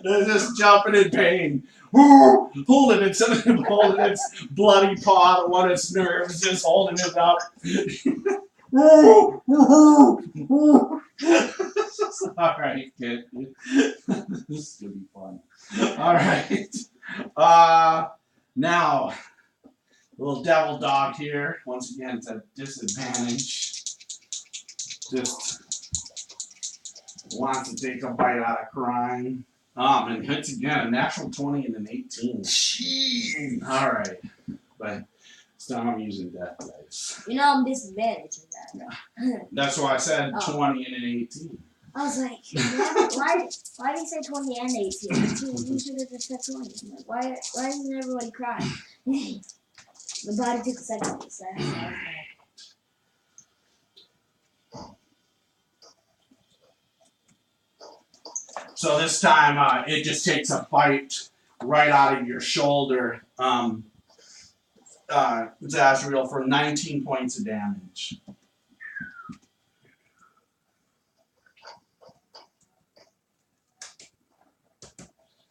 They're just jumping in pain. Holding its bloody paw on one of its nerves, just holding it up. Alright, kid. This is gonna be fun. Alright. Now, little devil dog here. Once again, it's at disadvantage. Just wants to take a bite out of crime. And hits again, a natural 20 and an 18. Jeez. Alright. But this time I'm using death dice. You know I'm disadvantaged in that. That's why I said Oh. 20 and an 18. I was like, why did he say 20 and 18? You should have just said 20. I'm like, why isn't everybody crying? The body took a second. So I was like, So this time, it just takes a bite right out of your shoulder, Zazriel, for 19 points of damage.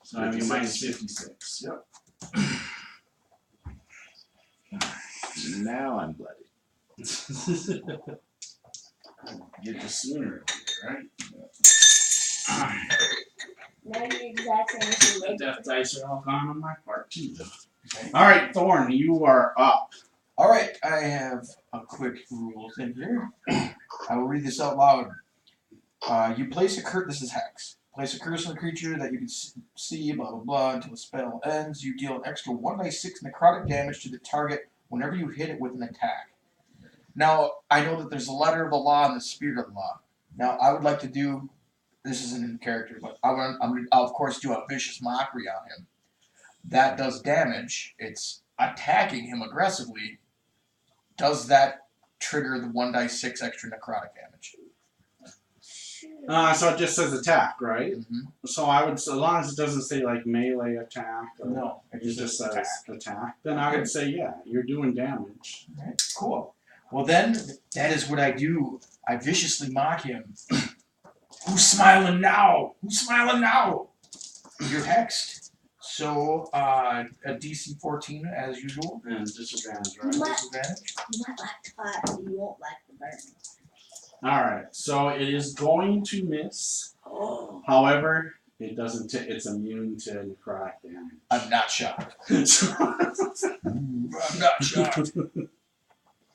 So I mean, minus 56. Yep. Now I'm bloody. Get the sooner, right? now you're the exact same as you The like. death dice are all gone on my part too, though. All right, Thorn, you are up. All right, I have a quick rule thing here. I will read this out loud. You place a curse. This is Hex. Place a curse on a creature that you can see, blah blah blah, until the spell ends. You deal an extra 1d6 necrotic damage to the target whenever you hit it with an attack. Now, I know that there's the letter of the law and the spirit of the law. Now, I would like to do. This isn't in character, but I'll of course do a vicious mockery on him. That does damage. It's attacking him aggressively. Does that trigger the 1d6 extra necrotic damage? So it just says attack, right? Mm-hmm. So I would, so long as it doesn't say like melee attack, or No, it just says attack, then I would say yeah, you're doing damage. Alright, cool. Well then, that is what I do. I viciously mock him. Who's smiling now? Who's smiling now? You're hexed. So, a DC 14 as usual. And disadvantage, You right? might, Disadvantage. you might like the fire, but you won't like the burn. Alright, so it is going to miss. However, it doesn't, it's immune to necrotic damage. I'm not shocked. So- I'm not shocked.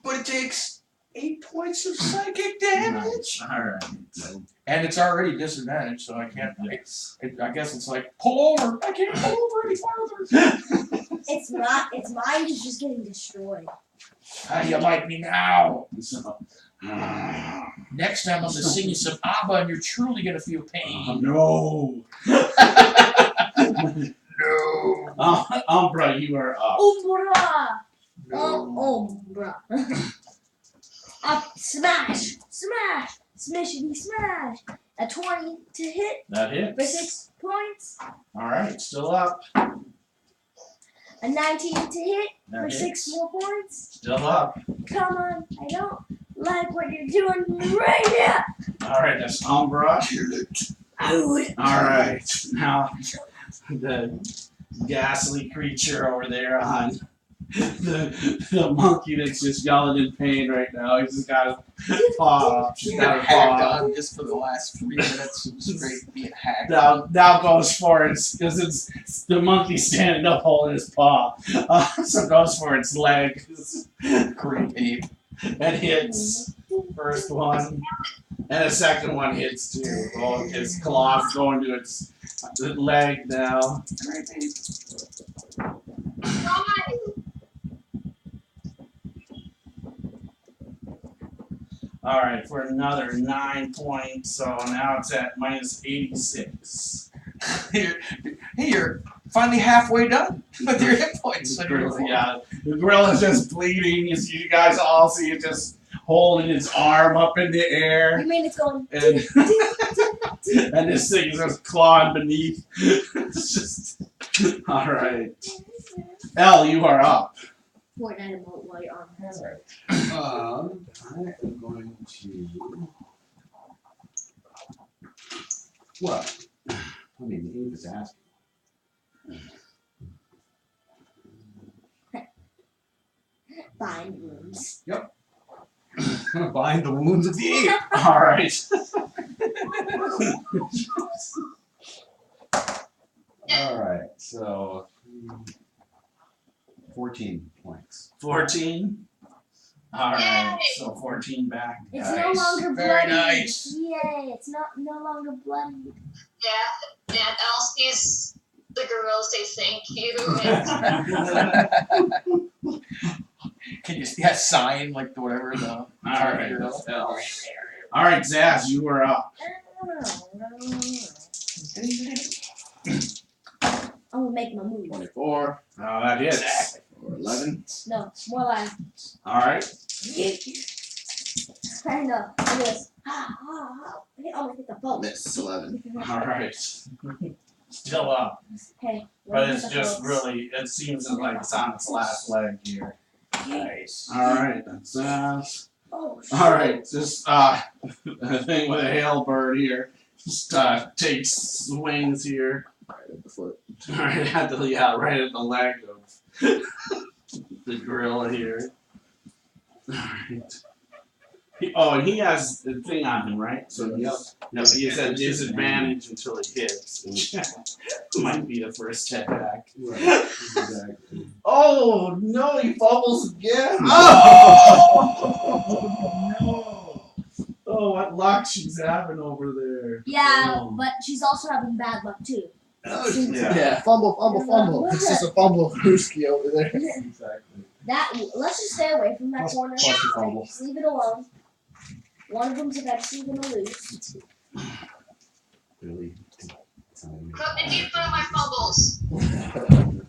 But it takes 8 points of psychic damage. Alright. And it's already disadvantaged, so I can't. I guess it's like, pull over. I can't pull over any farther. It's not. Its mind is just getting destroyed. How do you like me now? So, Next time I'm gonna sing you some ABBA and you're truly gonna feel pain. no. No. Umbra, you are up. Umbra! No. Umbra. Up, smash! Smash! Smishity smash! A 20 to hit That hits. for 6 points. Alright, still up. A 19 to hit That for hits. 6 more points. Still up. Come on, I don't like what you're doing right here. Alright, that's Umbra. Out. Alright, now the ghastly creature over there on the monkey that's just yelling in pain right now. He's just got his paw up. She's She's got been her hacked paw up. on just for the last 3 minutes straight being hacked. Now goes for it because it's the monkey standing up holding his paw. So goes for its leg. Great ape. And hits. First one. And a second one hits too. Oh, his claws going to its leg now. Great ape. Alright, for another 9 points. So now it's at minus 86. Hey, you're finally halfway done with your hit points. The gorilla's just bleeding. You guys all see it just holding its arm up in the You air. mean it's going. And, and this thing is just clawing beneath. It's just. Alright. Elle, you are up. Fortnite emote while you're on her. I am going to. Well, I mean, the ape is asking. Bind wounds. I'm gonna bind the wounds of the ape. Alright. Alright, so 14 points. 14. Alright, so 14 back. It's Nice. no longer Very bloody. nice. Yay! It's no longer bloody. Yeah, and Elle sees the gorilla say thank you. And Can you see that sign, like the whatever the Alright, gorilla? that's Elle. Alright, Zaz, you are up. I'm gonna make my move. 24 Oh, that hits. or 11. No, more like All right. kind of. Look at this. I almost hit the boat. Miss 11. All right. Still up, Hey, but it's just really. It seems like it's on its last leg here. Nice. All right. That's Oh, all right. Just a thing with a hail bird here. Just takes swings here. Right at the foot. Right at the right at the leg of the gorilla here. All right. And he has the thing on him, right? So he's at disadvantage until he hits. Might be the first attack. Right. Exactly. Oh no! He fumbles again. Oh! No! Oh, what luck she's having over there. yeah, Oh. but she's also having bad luck too. Yeah. Fumble. It's just a fumble Husky over there. Exactly. That let's just stay away from that corner. Plus the fumble. Just leave it alone. One of them's eventually gonna lose. Really. Put me in front of my fumbles. I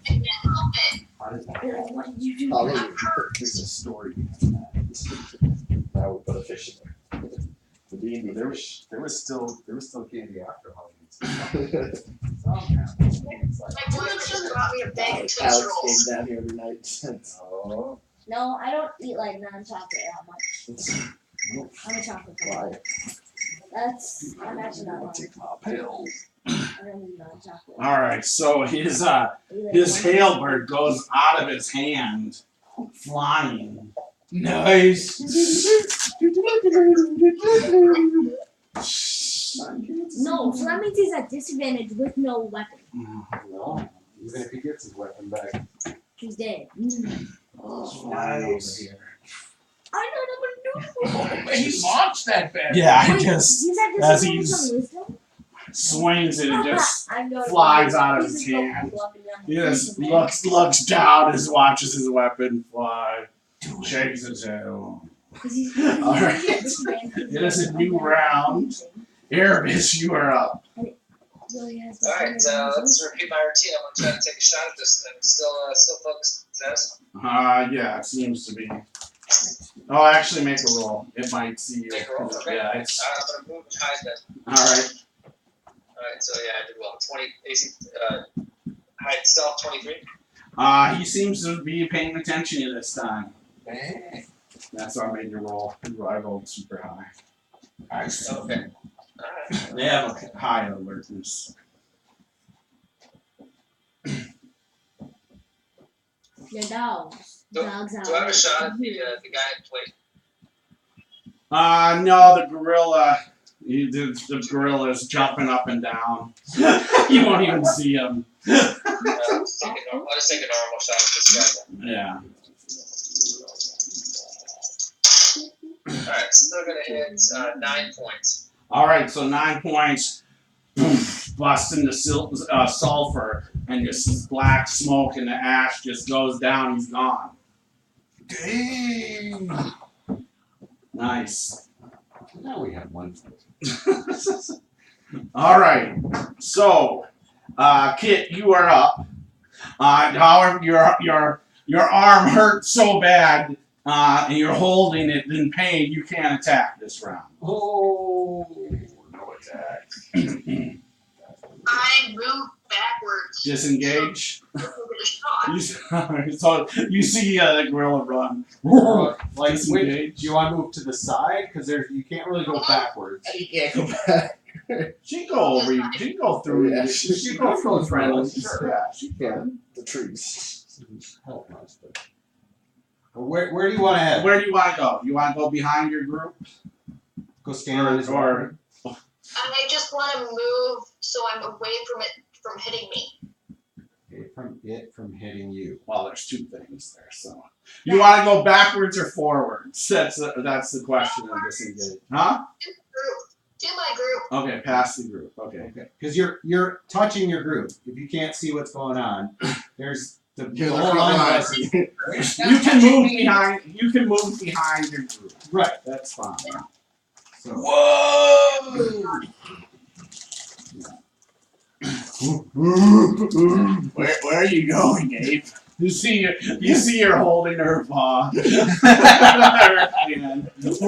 can't help it. How does that You're like, what did you do? Hallelujah. There's a story. Now we put a fish in there. The D&D There was still candy after Halloween. Alex My boyfriend just brought me a bag of Tootsie came Rolls. down here tonight. Oh. No, I don't eat like non-chocolate that much. I'm a chocolate guy. Why? I'm actually not lying. Take my pills. I don't eat non-chocolate. All right. So his I eat like his one- hail bird goes out of his hand, flying. Nice. No, so that means he's at disadvantage with no weapon. No. Even if he gets his weapon back. He's dead. Flying over here. I know what to do. He launched that bad. Yeah, I Wait, just he's at as disadvantage he's- on wisdom? swings and it just I know flies out of He's his just going hand. up and down. he just looks down as watches his weapon fly, shakes his head. All Alright. It is a new round. Erebus, you are up. Alright, let's repeat my routine. I'm gonna try to take a shot at this thing. Still focused, Seth. Yeah, it seems to be. Oh, actually, make a roll. It might see you. Make a roll, okay. Yeah, it's I'm gonna move and hide then. alright. Alright, so yeah, I did well. 20 AC, hide stealth 23. He seems to be paying attention to you this time. Dang. That's why I made you roll. I rolled super high. Okay. Alright. They have a high alertness. They're dogs. Dogs out. Do I have a shot at the guy in plate? No, the gorilla. The gorilla's jumping up and down. You won't even see him. I'll just take a normal shot at this guy. Yeah. Alright, still gonna hit 9 points. All right, so 9 points. Poof, bust into sulfur, and just black smoke and the ash just goes down. He's gone. Dang. Nice. Now we have one. All right, so Kit, you are up. However, your arm hurt so bad, and you're holding it in pain. You can't attack this round. Oh, no attack. I move backwards. Disengage. Give it a shot. You see the gorilla run. Like, Disengage. do you want to move to the side? Because you can't really go backwards. You can't go back. She can go over. She can go through. Yeah, She can go through friendly. Sure. Yeah, she Yeah, can. the trees. Help much, but. Where do you want to head? Where do you want to go? You want to go behind your group? Go stand on his Or- I just want to move so I'm away from it from hitting me. From hitting you. Well, there's two things there. So you want to go backwards or forwards? That's the question of disengage. Huh? To my group. Okay, past the group. Okay. Okay. Because you're touching your group. If you can't see what's going on, there's the You're the whole front line of line. us. You can move behind. You can move behind your group. Right. That's fine. So. Whoa! Where are you going, Abe? You see her holding her paw. Her hand. Just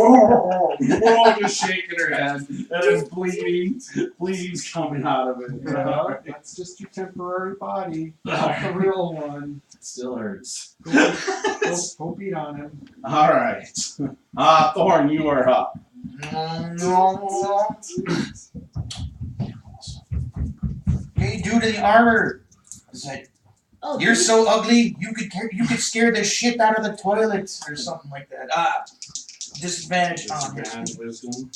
shaking her head. And it's bleeding's coming out of it. That's just your temporary body. Not the real one. It still hurts. Don't beat on him. Alright. Thorn, you are up. Hey, dude in the armor. Is that Oh, you're so ugly? You could scare the shit out of the toilets or something like that. Disadvantage on Disadvantage wisdom.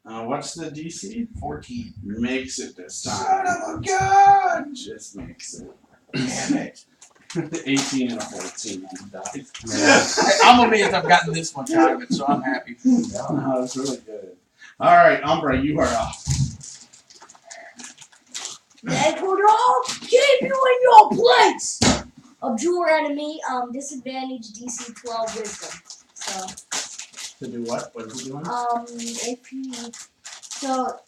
What's the DC? 14. Makes it this time. Son of a gun! Just makes it. Damn it. 18 and a 14. You died. I'm amazed I've gotten this much out of it, so I'm happy. That was really good. Alright, Umbra, you are up. They could all keep you in your place. Abjure enemy, disadvantage DC 12 wisdom. So, To do what? What is he doing? if he, so,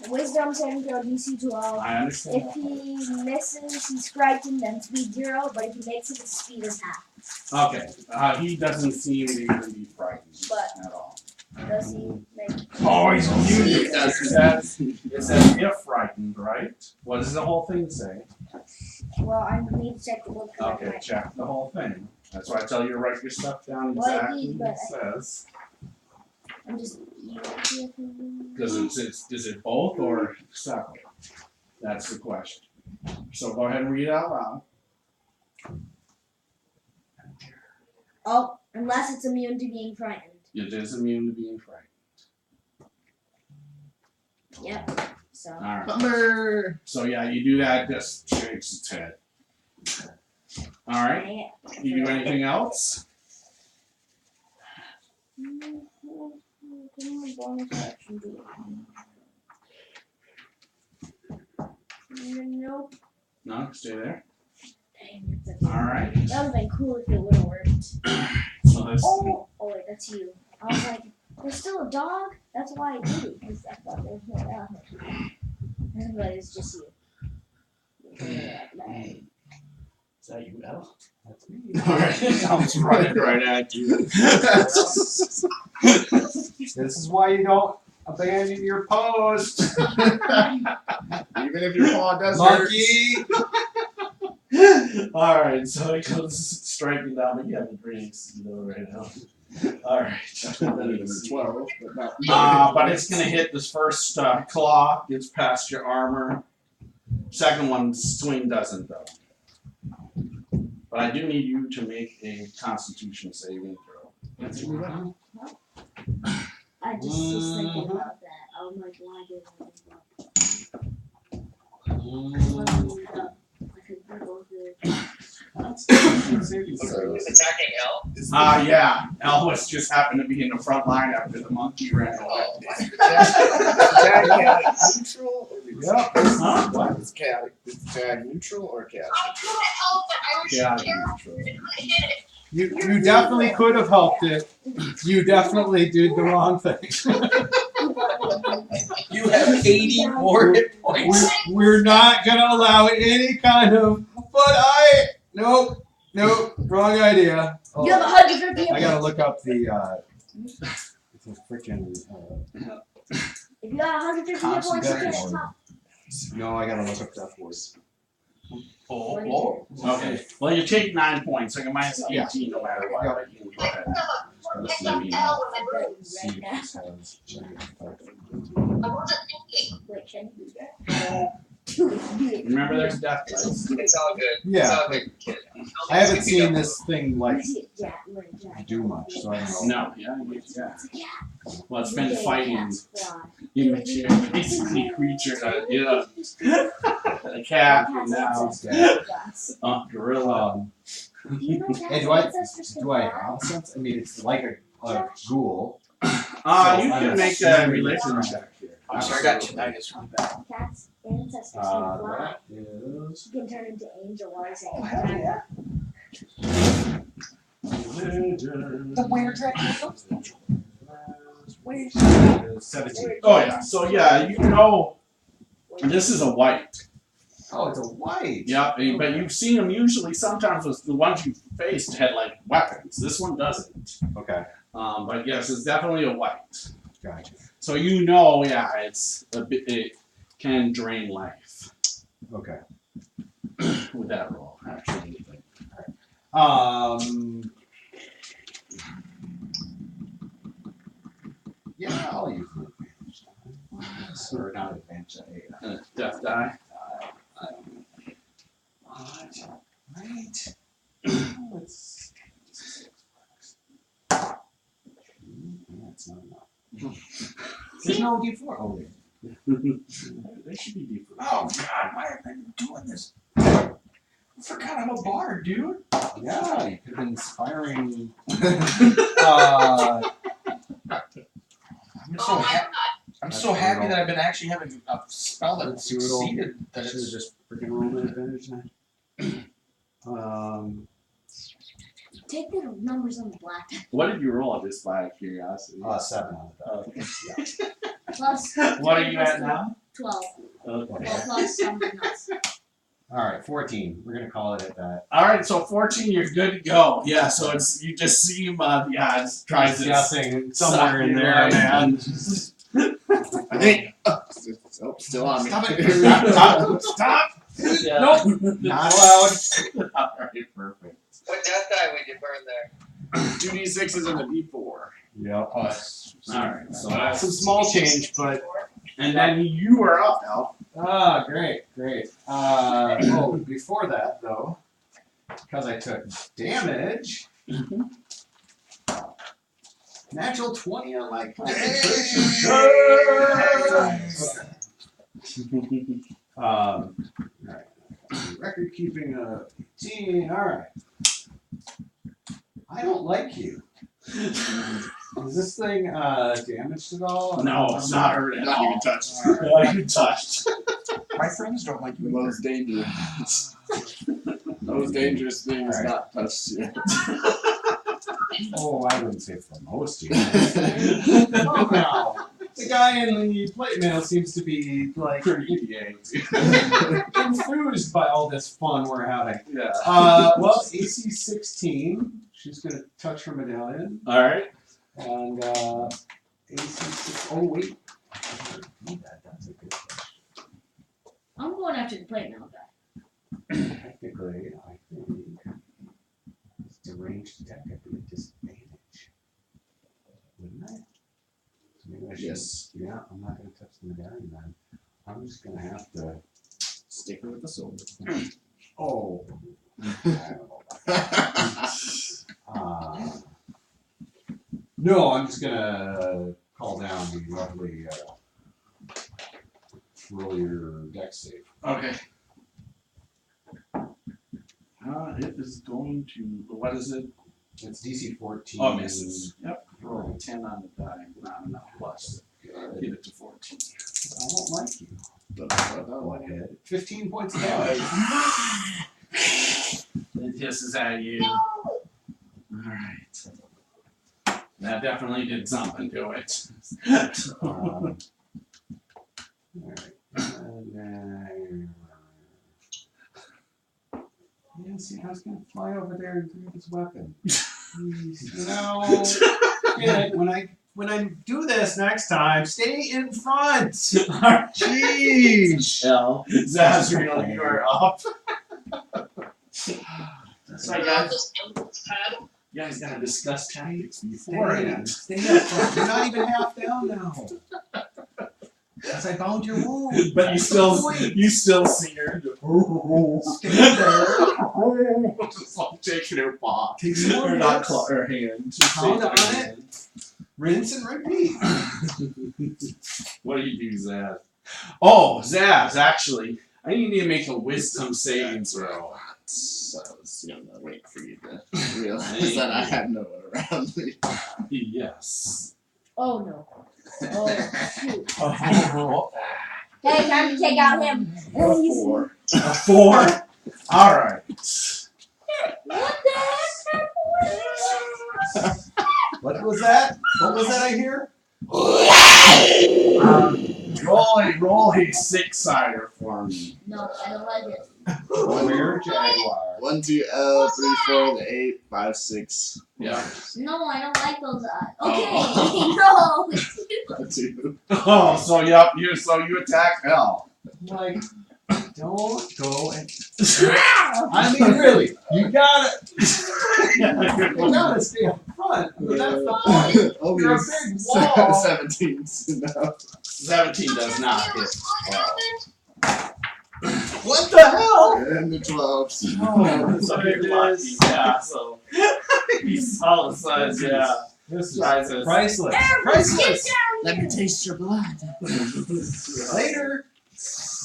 wisdom saving throw DC 12. I understand. If he misses, he's frightened, then speed 0, but if he makes it, his speed is half. Okay. He doesn't seem to even be frightened at all. Does he make Oh, he's It says if frightened, right? What does the whole thing say? Well, I need to check the book. Okay, check the whole thing. That's why I tell you to write your stuff down Well, exactly what it says. I'm just. Because is it both or separate? That's the question. So go ahead and read it out loud. Oh, unless it's immune to being frightened. It is immune to being frightened. Yep. So. Alright. Bummer. So yeah, you do that, just shakes its head. Alright. You do anything else? Nope. No, stay there. Dang, Alright. that would have been cool if it would have worked. So this Oh wait, that's you. I was like, there's still a dog? That's why I did it, because I thought there was no dog. But it's just you. Is that you, Elle? That's me. Sounds right at you. This is why you don't abandon your post. Even if your paw does Monkey! Alright, so it goes striking down, but you have the drinks right now. Alright. That's not better than a 12, but not. But it's gonna hit this first claw, gets past your armor. Second one, swing doesn't though. But I do need you to make a Constitution saving throw. I just was thinking about that. I'm like, why did Who's attacking Elle? Yeah. Elvis just happened to be in the front line after the monkey ran away. Neutral or Yep. Huh? What? Is tag neutral or chaotic? I couldn't help it. I was Yeah, terrified. I hit it. You definitely could have helped it. You definitely did the wrong thing. You have 80 more hit points. We're not gonna allow any kind of. Nope, wrong idea. Oh, You have 150 I gotta look up the freaking. If you got 150 hit points, you Constant can't top. No, I gotta look up that voice. Oh. Okay. Well, you take 9 points, so you're minus 18 no matter what. Yeah. Right? You can go ahead. Picked up Elle in my room. See if this has. I wasn't thinking. Wait, can you do that? Remember, there's death dice. It's all good. It's Yeah, all good, kid. I haven't seen this thing like Yeah, right, yeah. do much, so I don't know. No, yeah. Yeah. Well, it's been fighting Cats fly. immature, basically creatures. A cat, and now gorilla. Do you know cats' Hey, do I ancestors can do I fly? have a sense? I mean, it's like a ghoul. You can make a religion check here. I'm sorry, I got tinnitus really bad. Cats' ancestors can fly. That is. You can turn into angel wise Oh, and hell yeah. Religion. The weird dragon. 17. Oh yeah. So yeah, you know, this is a white. Oh, it's a white. Yeah, but you've seen them usually. Sometimes with the ones you faced had like weapons. This one doesn't. Okay. But yes, it's definitely a white. Gotcha. So you know, yeah, it's a bit. It can drain life Okay. with that roll. Actually. Yeah, I'll use the advantage. Or not advantage. Death die. Right. Let's. That's not enough. There's no D4. Oh, wait. They should be deeper. Oh God, why have I been doing this? I forgot I'm a bard, dude. Yeah, you could have been inspiring. I'm so happy that I've been actually having a spell that succeeded. That Should have it's just freaking rolled an advantage now. Take the numbers on the black. What did you roll just by curiosity? 7 on the die. Plus. What are you at now? 12. Okay. Well, plus something else. All right, 14. We're gonna call it at that. All right, so 14, you're good to go. Yeah, so it's you just see him. Yeah, it tries to guessing suck somewhere in you there, in, man. I think. Still on me. Stop it. Stop! Yeah. Nope. Not allowed. All right, perfect. What death die would you burn there? 2d6s and a d4. Yep. All right, so that's Some small change, but and then you are up, Elle. great. Before that though, because I took damage. Natural 20 on my concentration. All right. Record keeping of 18. All right. I don't like you. Is this thing damaged at all? No, it's not hurt. Not even touched. Not even touched. My friends don't like The you. most dangerous. Most dangerous thing is Alright. not touched you. Oh, I wouldn't say for most of you. Oh, no. The guy in the plate mail seems to be like Pretty yanked. enthused by all this fun we're having. Yeah. Well, AC 16. She's gonna touch her medallion, All right. and AC 6. Oh wait. That's a good question. I'm going after the plate mail guy. Technically, I think it's deranged deck at a disadvantage. Wouldn't I? So maybe I should. Yes. Yeah, I'm not gonna touch the medallion then. I'm just gonna have to. Stick with the sword. Oh. I don't know about that. No, I'm just gonna call down the lovely roll your deck save. Okay. It is going to. What is it? It's DC 14. Oh, misses. Yep. Roll 10 on the die. Not enough plus. Get it to 14. I don't like you. Don't Butthead. 15 points of damage. It hisses at you. Alright. That definitely did something to it. Alright. And then. Yeah, see, I was gonna fly over there and grab his weapon. You know, yeah, when I do this next time, stay in front. Jeez. Elle, Zazriel, you are up. So you guys gotta discuss tactics beforehand. Stay up front. You're not even half down now. As I bound your wound. But you still see her. Stay there. Just like taking her paw. Take some more Or not hits. claw her hand. Just Pound take her on it. hand. Rinse and repeat. What do you do, Zaz? Oh, Zaz, actually, I need you to make a wisdom saving throw. So I was gonna wait for you to realize that I had no one around me. Yes. Oh no. Oh shoot. Hey, time to take out him. A 4. A 4? Alright. What the heck? What was that? What was that I hear? Roll a 6-sider for me. No, I don't like it. Where Jaguar? 1, 2, L, 3, 4, the 8, 5, 6. Yeah. No, I don't like those odds. Okay, Oh. no. 2. Oh, so yep, you attack Elle. Like, don't go and. I mean, really, you gotta stay up front. I mean, that's the point. Only You're a big wall. 17. No. 17 does not hit. What the hell? And the 12s. Oh, So you're lucky, yeah. So he's solid size, yeah. This is Priceless. priceless. Erebus, get Priceless. down Let me taste your blood. Later.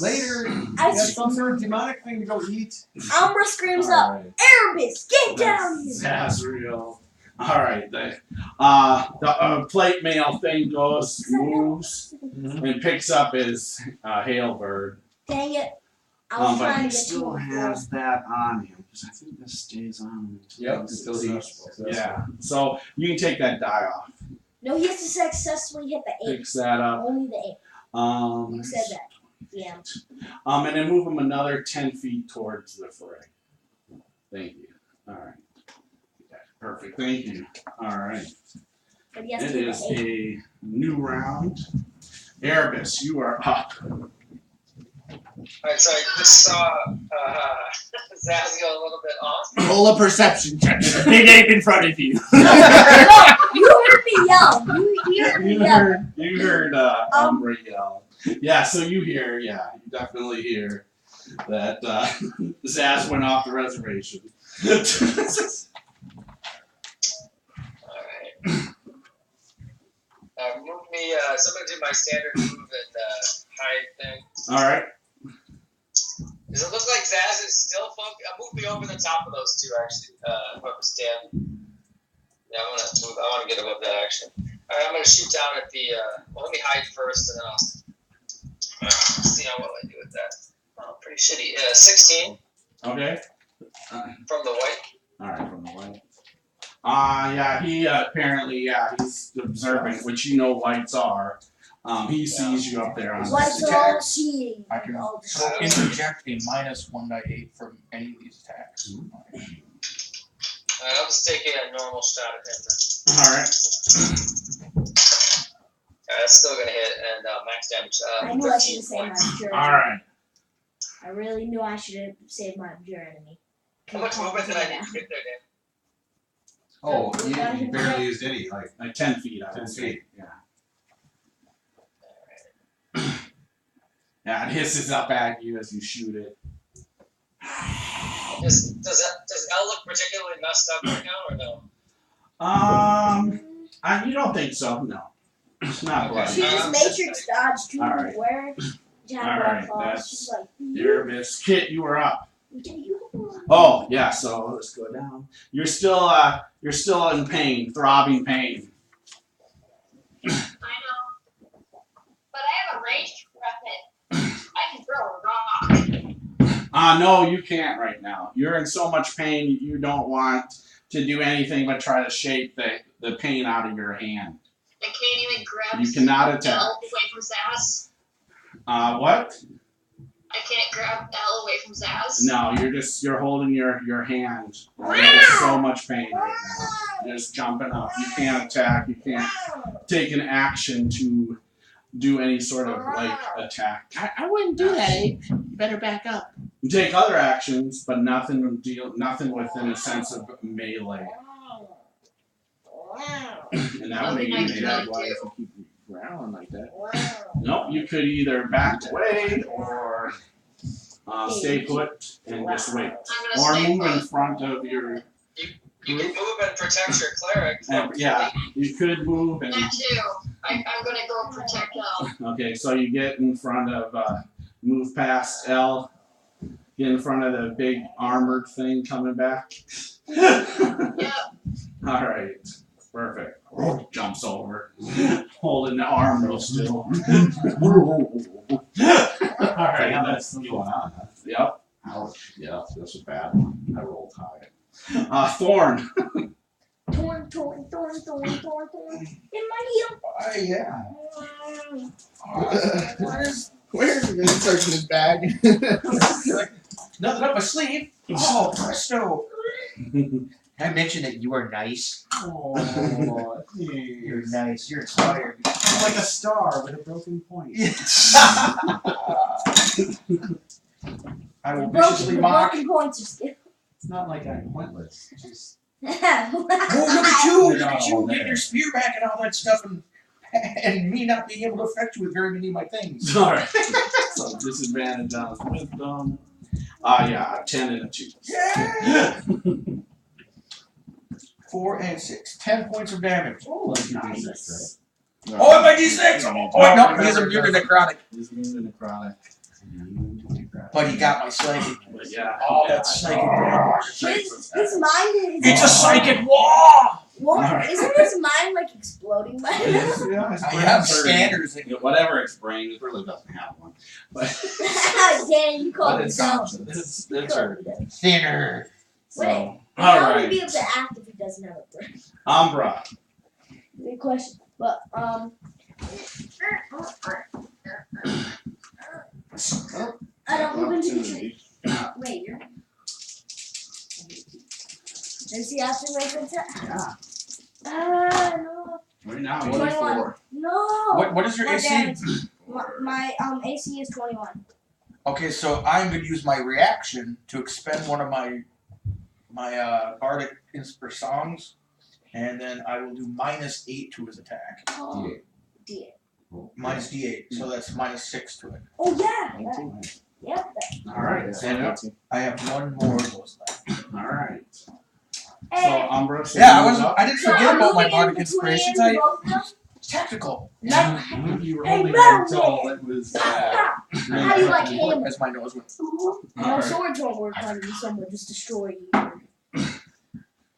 I You have some sort of demonic thing to go eat. Umbra screams up, Alright. Erebus, get down here! Zazriel. Alright, the plate mail thing moves, and picks up his Hailbird. Dang it. I was But trying he to get still to has that on him, because I think this stays on him. Yep, until still he- successful. Yeah, so you can take that die off. No, he has to successfully hit the 8. Picks that up. Only the 8. You said that. Yeah. And then move him another 10 feet towards the fray. Thank you. Alright. Perfect, thank you. Alright. But he has to It hit is the 8. a new round. Erebus, you are up. Alright, so I just saw Zaziel a little bit off. Roll a perception check. There's a big ape in front of you. No, you heard me yell. You heard me yell. You heard Umbra yell. Yeah, so you definitely hear that Zaz went off the reservation. Alright. Move me, so I'm gonna do my standard move and hide thing. Alright. Does it look like Zaz is still focused? Move me over the top of those two, actually. Whoever's Dan. Yeah, I want to get above that, actually. Alright, I'm going to shoot down at the, well, let me hide first, and then I'll see how well I do with that. Oh, pretty shitty. 16 Okay. from the white. Alright, from the white. Yeah, he apparently, he's observing, which you know whites are. He sees you up there on Whites the are all cheating. I can All so destroying. interject a minus 1/8 from any of these attacks. Alright, I'll just take a normal shot at him then. Alright. That's still going to hit, and max damage. I knew I should 15 have saved my points. journey. Alright. I really knew I should have saved my journey. How much movement did I need to get there, Dan? Oh, you barely used any. Like 10 feet, I 10 would say. feet. Yeah. Yeah, it hisses up at you as you shoot it. Does Elle look particularly messed up right now, or no? You don't think so? No. It's not Okay. bloody. She just matrix dodged too. Alright. Where? Alright, Claws. that's She's like, Erebus. Kit, you were up. you. Oh, yeah, so let's go down. You're still in pain, throbbing pain. I know. But I have a ranged weapon. I can throw a rock. No, you can't right now. You're in so much pain, you don't want to do anything but try to shake the pain out of your hand. I can't even grab You cannot attack. Elle away from Zaz. What? I can't grab Elle away from Zaz. No, you're holding your hand. You're in so much pain right now. You're just jumping up. You can't attack. You can't take an action to do any sort of attack. I wouldn't do that, ape. You better back up. You take other actions, but nothing within a sense of melee. And that would be Nothing why I if you keep growling like that. Nope, you could either back away or stay put and just wait. I'm Or gonna stay move in put. front of your You can move and protect your cleric. yeah, you could move and That too. I'm gonna go protect Elle. okay, so you get in front of move past Elle, get in front of the big armored thing coming back. Yep. Alright. Perfect. Jumps over. Holding the arm real still. Alright, Yeah, that's that's going on. yep. Ouch. Yeah, this is bad one. I rolled high. Thorn. Thorn. Thorn, in my Yeah. heel. Where's he searching his bag? Nothing up my sleeve. Oh, presto. I mentioned that you are nice. Oh, You're nice. You're inspired. You're like a star with a broken point. I will viciously mock. Broken points are still. It's not like I'm pointless. Just Oh, look at you! Look at you No, getting your spear back and all that stuff, and me not being able to affect you with very many of my things. Alright. So disadvantage on his wisdom. Yeah, a 10 and a 2. Yeah! 4 and 6. 10 points of damage. oh, like you did this, Oh, my D6! Oh, no, he has immune to necrotic. He's immune to necrotic. right? But he got my psychic. But yeah. Oh, that's psychic damage. His mind is. It's a psychic wall! What? Isn't his mind like exploding by now? Yeah, I have scanners. You know, whatever its brain, it really doesn't have one. But, Dang, you called but it it's something. conscious. It's her. Thinner. So, Wait, how would he alright. be able to act if he doesn't have a brain? Umbra. Good question. But I don't move into the tree. Wait, you're. Is he after my attack? No. Right now, 21. 24. No. What is your What AC? damage? My AC is 21. Okay, so I'm going to use my reaction to expend one of my bardic songs, and then I will do -8 to his attack. Oh, D8. Minus D8, so that's -6 to it. Oh yeah. 19. Yep. Alright, stand up. I have one more of those left. Alright. So, Hey. Umbra, so Yeah, you move up. I didn't So forget I'm about my moving in bardic between inspirations. I both of them? tactical You were Hey, holding man, it until it was. How do you like him? as my nose went. No Alright. swords won't work on you. Someone just destroy you.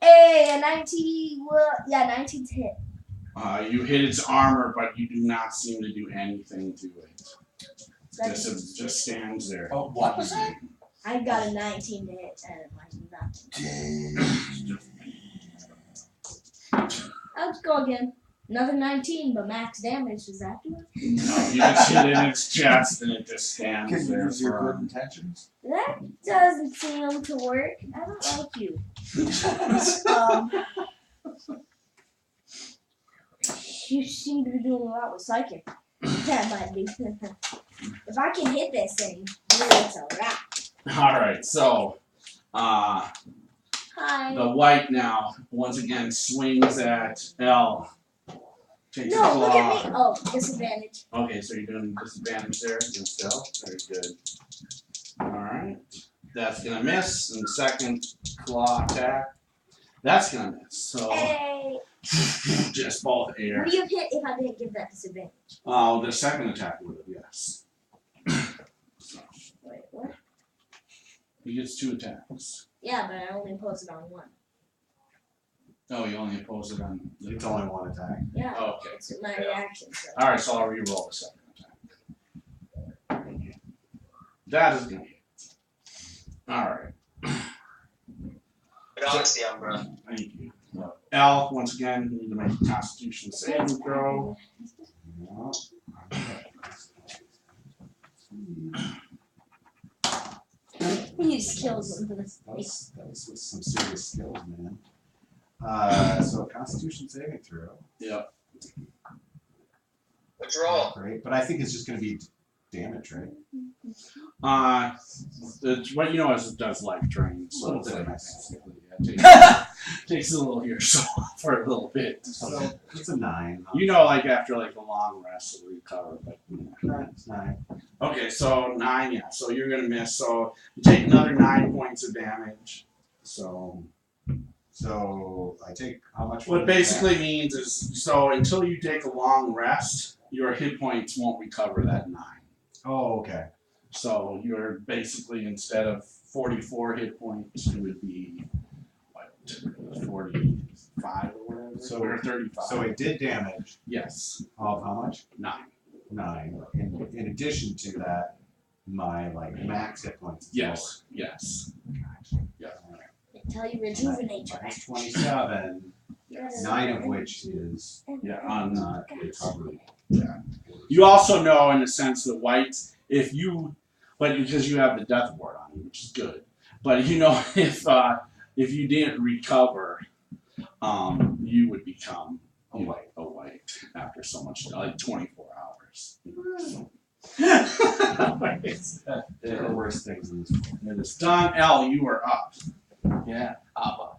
Hey, a 19. Well, yeah, 19's hit. You hit its armor, but you do not seem to do anything to it. That's- It just stands there. Oh, what was that? I got a 19 to hit and like nothing. Let's go again. Another 19, but max damage is after it. No, you just hit it in its chest and it just stands Can you there. use your for- good intentions? That doesn't seem to work. I don't like you. You seem to be doing a lot with psychic. That might be. If I can hit this thing, it's a wrap. Alright, so Hi. the white now once again swings at Elle. Takes a No, look claw. at me. Oh, disadvantage. Okay, so you're doing disadvantage there against Elle. Very good. Alright. That's gonna miss. And the second claw attack. That's gonna miss. So Hey. just both air. Would you have hit if I didn't give that disadvantage? Oh, the second attack would have, yes. So Wait, what? he gets 2 attacks. Yeah, but I only posted on one. Oh, you only oppose it on. It's only one attack. Yeah. Okay. It's my reaction. So. Alright, so I'll re-roll the second attack. That is gonna hit. Alright. But honestly, Umbra. Thank you. Elle, once again, you need to make a Constitution saving throw. He just kills him for this. That was with some serious skills, man. So Constitution saving throw. Yep. What'd you roll? Great, but I think it's just going to be damage, right? What you know is it does life drain, so Little it's bit like, of nice. takes a little here so for a little bit. So it's a 9. You know, like after like a long rest, it'll recover. But It's 9. okay, so 9, yeah. So you're gonna miss. So you take another 9 points of damage. So So I take how much? what it basically means is, so until you take a long rest, your hit points won't recover that 9. Oh, okay. So you're basically, instead of 44 hit points, it would be what, 45 or whatever. So- or 35. So it did damage Yes, of how much? 9. 9. In addition to that, my like max hit points. is Yes, yes. lower. Yeah. Until you rejuvenate your Minus 27. 9 of which is on recovery. You also know, in a sense, the whites, but because you have the death ward on you, which is good. But you know, if you didn't recover, you would become a white after so much, like 24 hours. There are worse things in this world. It is done. Elle, you are up. Yeah.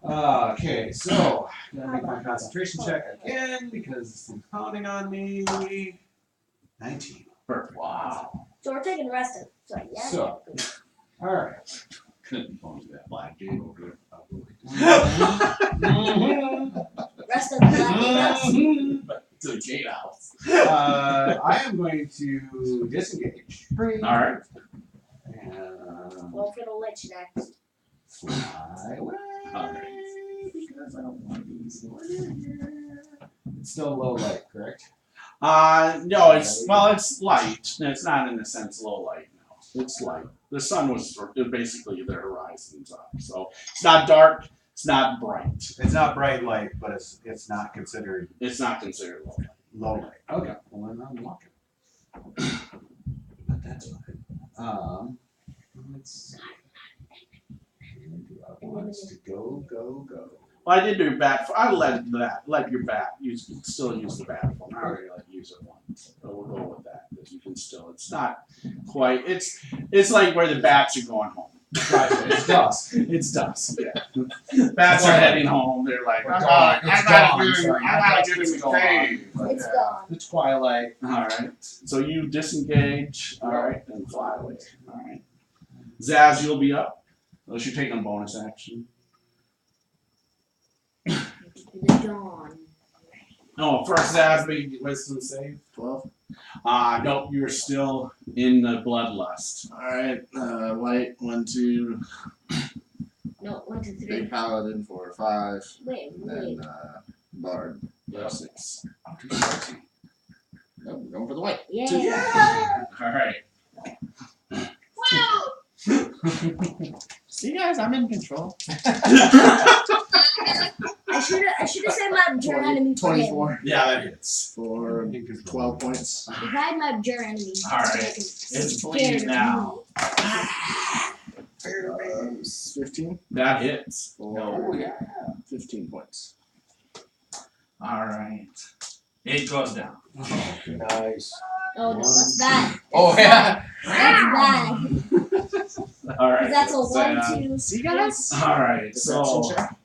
Okay, so gotta make my concentration check again because this thing's pounding on me. 19. Perfect. Wow. So we're taking rest. So yeah. So, all right. Couldn't phone to that black dude over Rest of the black but to the gatehouse. I am going to disengage. All right. And Well, for the lich next. fly away because I don't want to be here. It's still low light, correct? No, it's light. It's not in a sense low light. No, it's light. The sun was basically the horizon's up, so it's not dark. It's not bright. It's not bright light, but it's not considered It's not considered low light. low light. Okay, well then I'm walking. But that's fine. Let's see. Where do I want us to go? Well, I did do bat. I let your bat. You can still use the bat form. I already use it once, but we'll go with that because you can still. It's not quite. It's like where the bats are going home. It's dusk. It's dusk. Yeah. Bats are heading home. They're like, Or I dawn. gotta It's dawn, get in the sorry. cave. It's Yeah. gone. The twilight. All right. So you disengage. All right, and fly away. All right. Zaz, you'll be up. Unless you're taking a bonus action. The dawn. No, first Zaz, big wisdom save. 12. Nope, you're still in the bloodlust. Alright, white, 1, 2, No, 1, 2, 3. big paladin, 4, 5, Wait. and then bard, 6. Nope, we're going for the white. Yeah. All right. Woo! See, guys, I'm in control. I should have said my abjure enemy for him. 24 Yeah, that hits. for 12 points. If I had my abjure enemy, All right. I can It's scare bleeding now. 15 That hits. for 15 points. All right. It goes down. Nice. Oh no, that's bad. Oh yeah. That's bad. All right. That's a Zaz. 1, 2. See, guys? All right. Deception So check.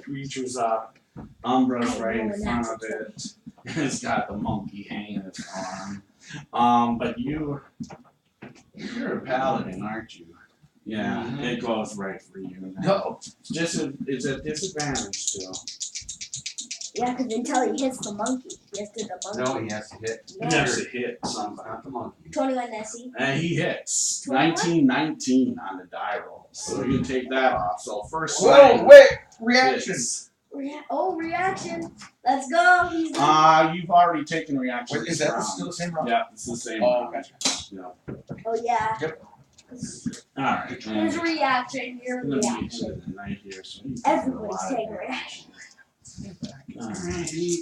creature's up. Umbra's right in front of it. It's got the monkey hanging its arm. But you're a paladin, aren't you? Yeah, Mhm. it goes right for you. No. It's a disadvantage still. Yeah, because until he hits the monkey. He has to the monkey. No, he has to hit. No. Never to hit somebody. Not the monkey. 21 Nessie. And he hits. 21? 19 on the die roll. So you can take that off. So first Whoa! swing Wait. Reaction. hits. Reaction. Let's go. He's done. You've already taken reaction. Wait, is this that round. still the same round? Yeah, it's the same. Oh, round. gotcha. Yeah. Oh, yeah. Yep. Alright. His reaction, your I'm gonna meet reaction. you the night here, so he's Everybody's taking a lot of taking damage. reaction. Alright. Unhappy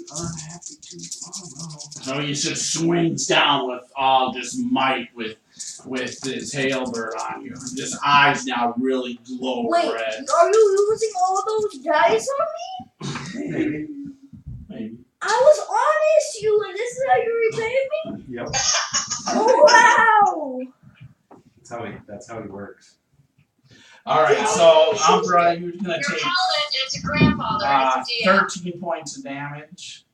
tomorrow. So he just swings down with all this might with his halberd on you. His eyes now really glow Wait, red. are you using all those dice on me? Maybe. Maybe. I was honest, you, and this is how you repay me? Yep. Oh, wow. That's how he works. Alright, so Umbra, you're gonna Your take paladin is a grandfather. It's a DM. 13 points of damage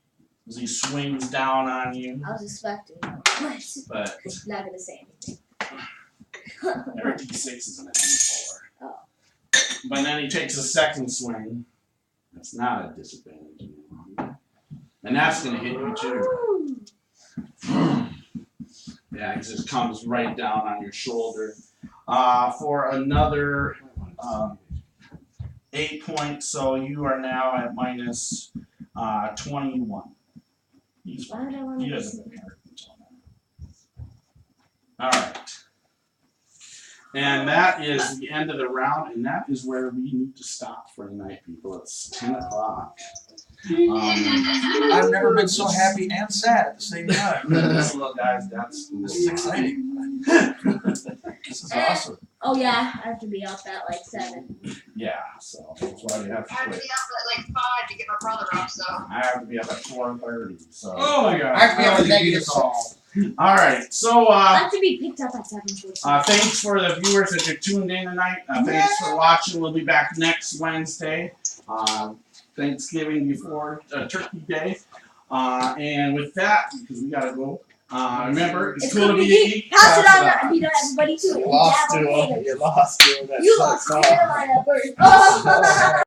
as he swings down on you. I was expecting that, But but not gonna say anything. every d6 is in a d4. Oh. But then he takes a second swing. That's not a disadvantage anymore. And that's going to hit you too. Yeah, it just comes right down on your shoulder. For another 8 points, so you are now at minus 21. He's Why would I want He to doesn't care until now. Alright. And that is the end of the round, and that is where we need to stop for tonight, people. It's 10 o'clock. I've never been so happy and sad at the same time. This little guy's got school. This is exciting. This is awesome. Oh yeah, I have to be up at like 7. Yeah, so that's why we have to I have to quit. be up at like 5 to get my brother up, so. I have to be up at 4:30. So. Oh my god. I have to be on How the did you negative beat us all? All right, so I have to be picked up at 7:45. thanks for the viewers that are tuned in tonight. Thanks for watching. We'll be back next Wednesday, Thanksgiving before Turkey Day. And with that, because we gotta go. Remember, it's cool to be a geek. Pass it on to everybody too. You lost to Yeah, him. You lost to him. You lost to Carolina first.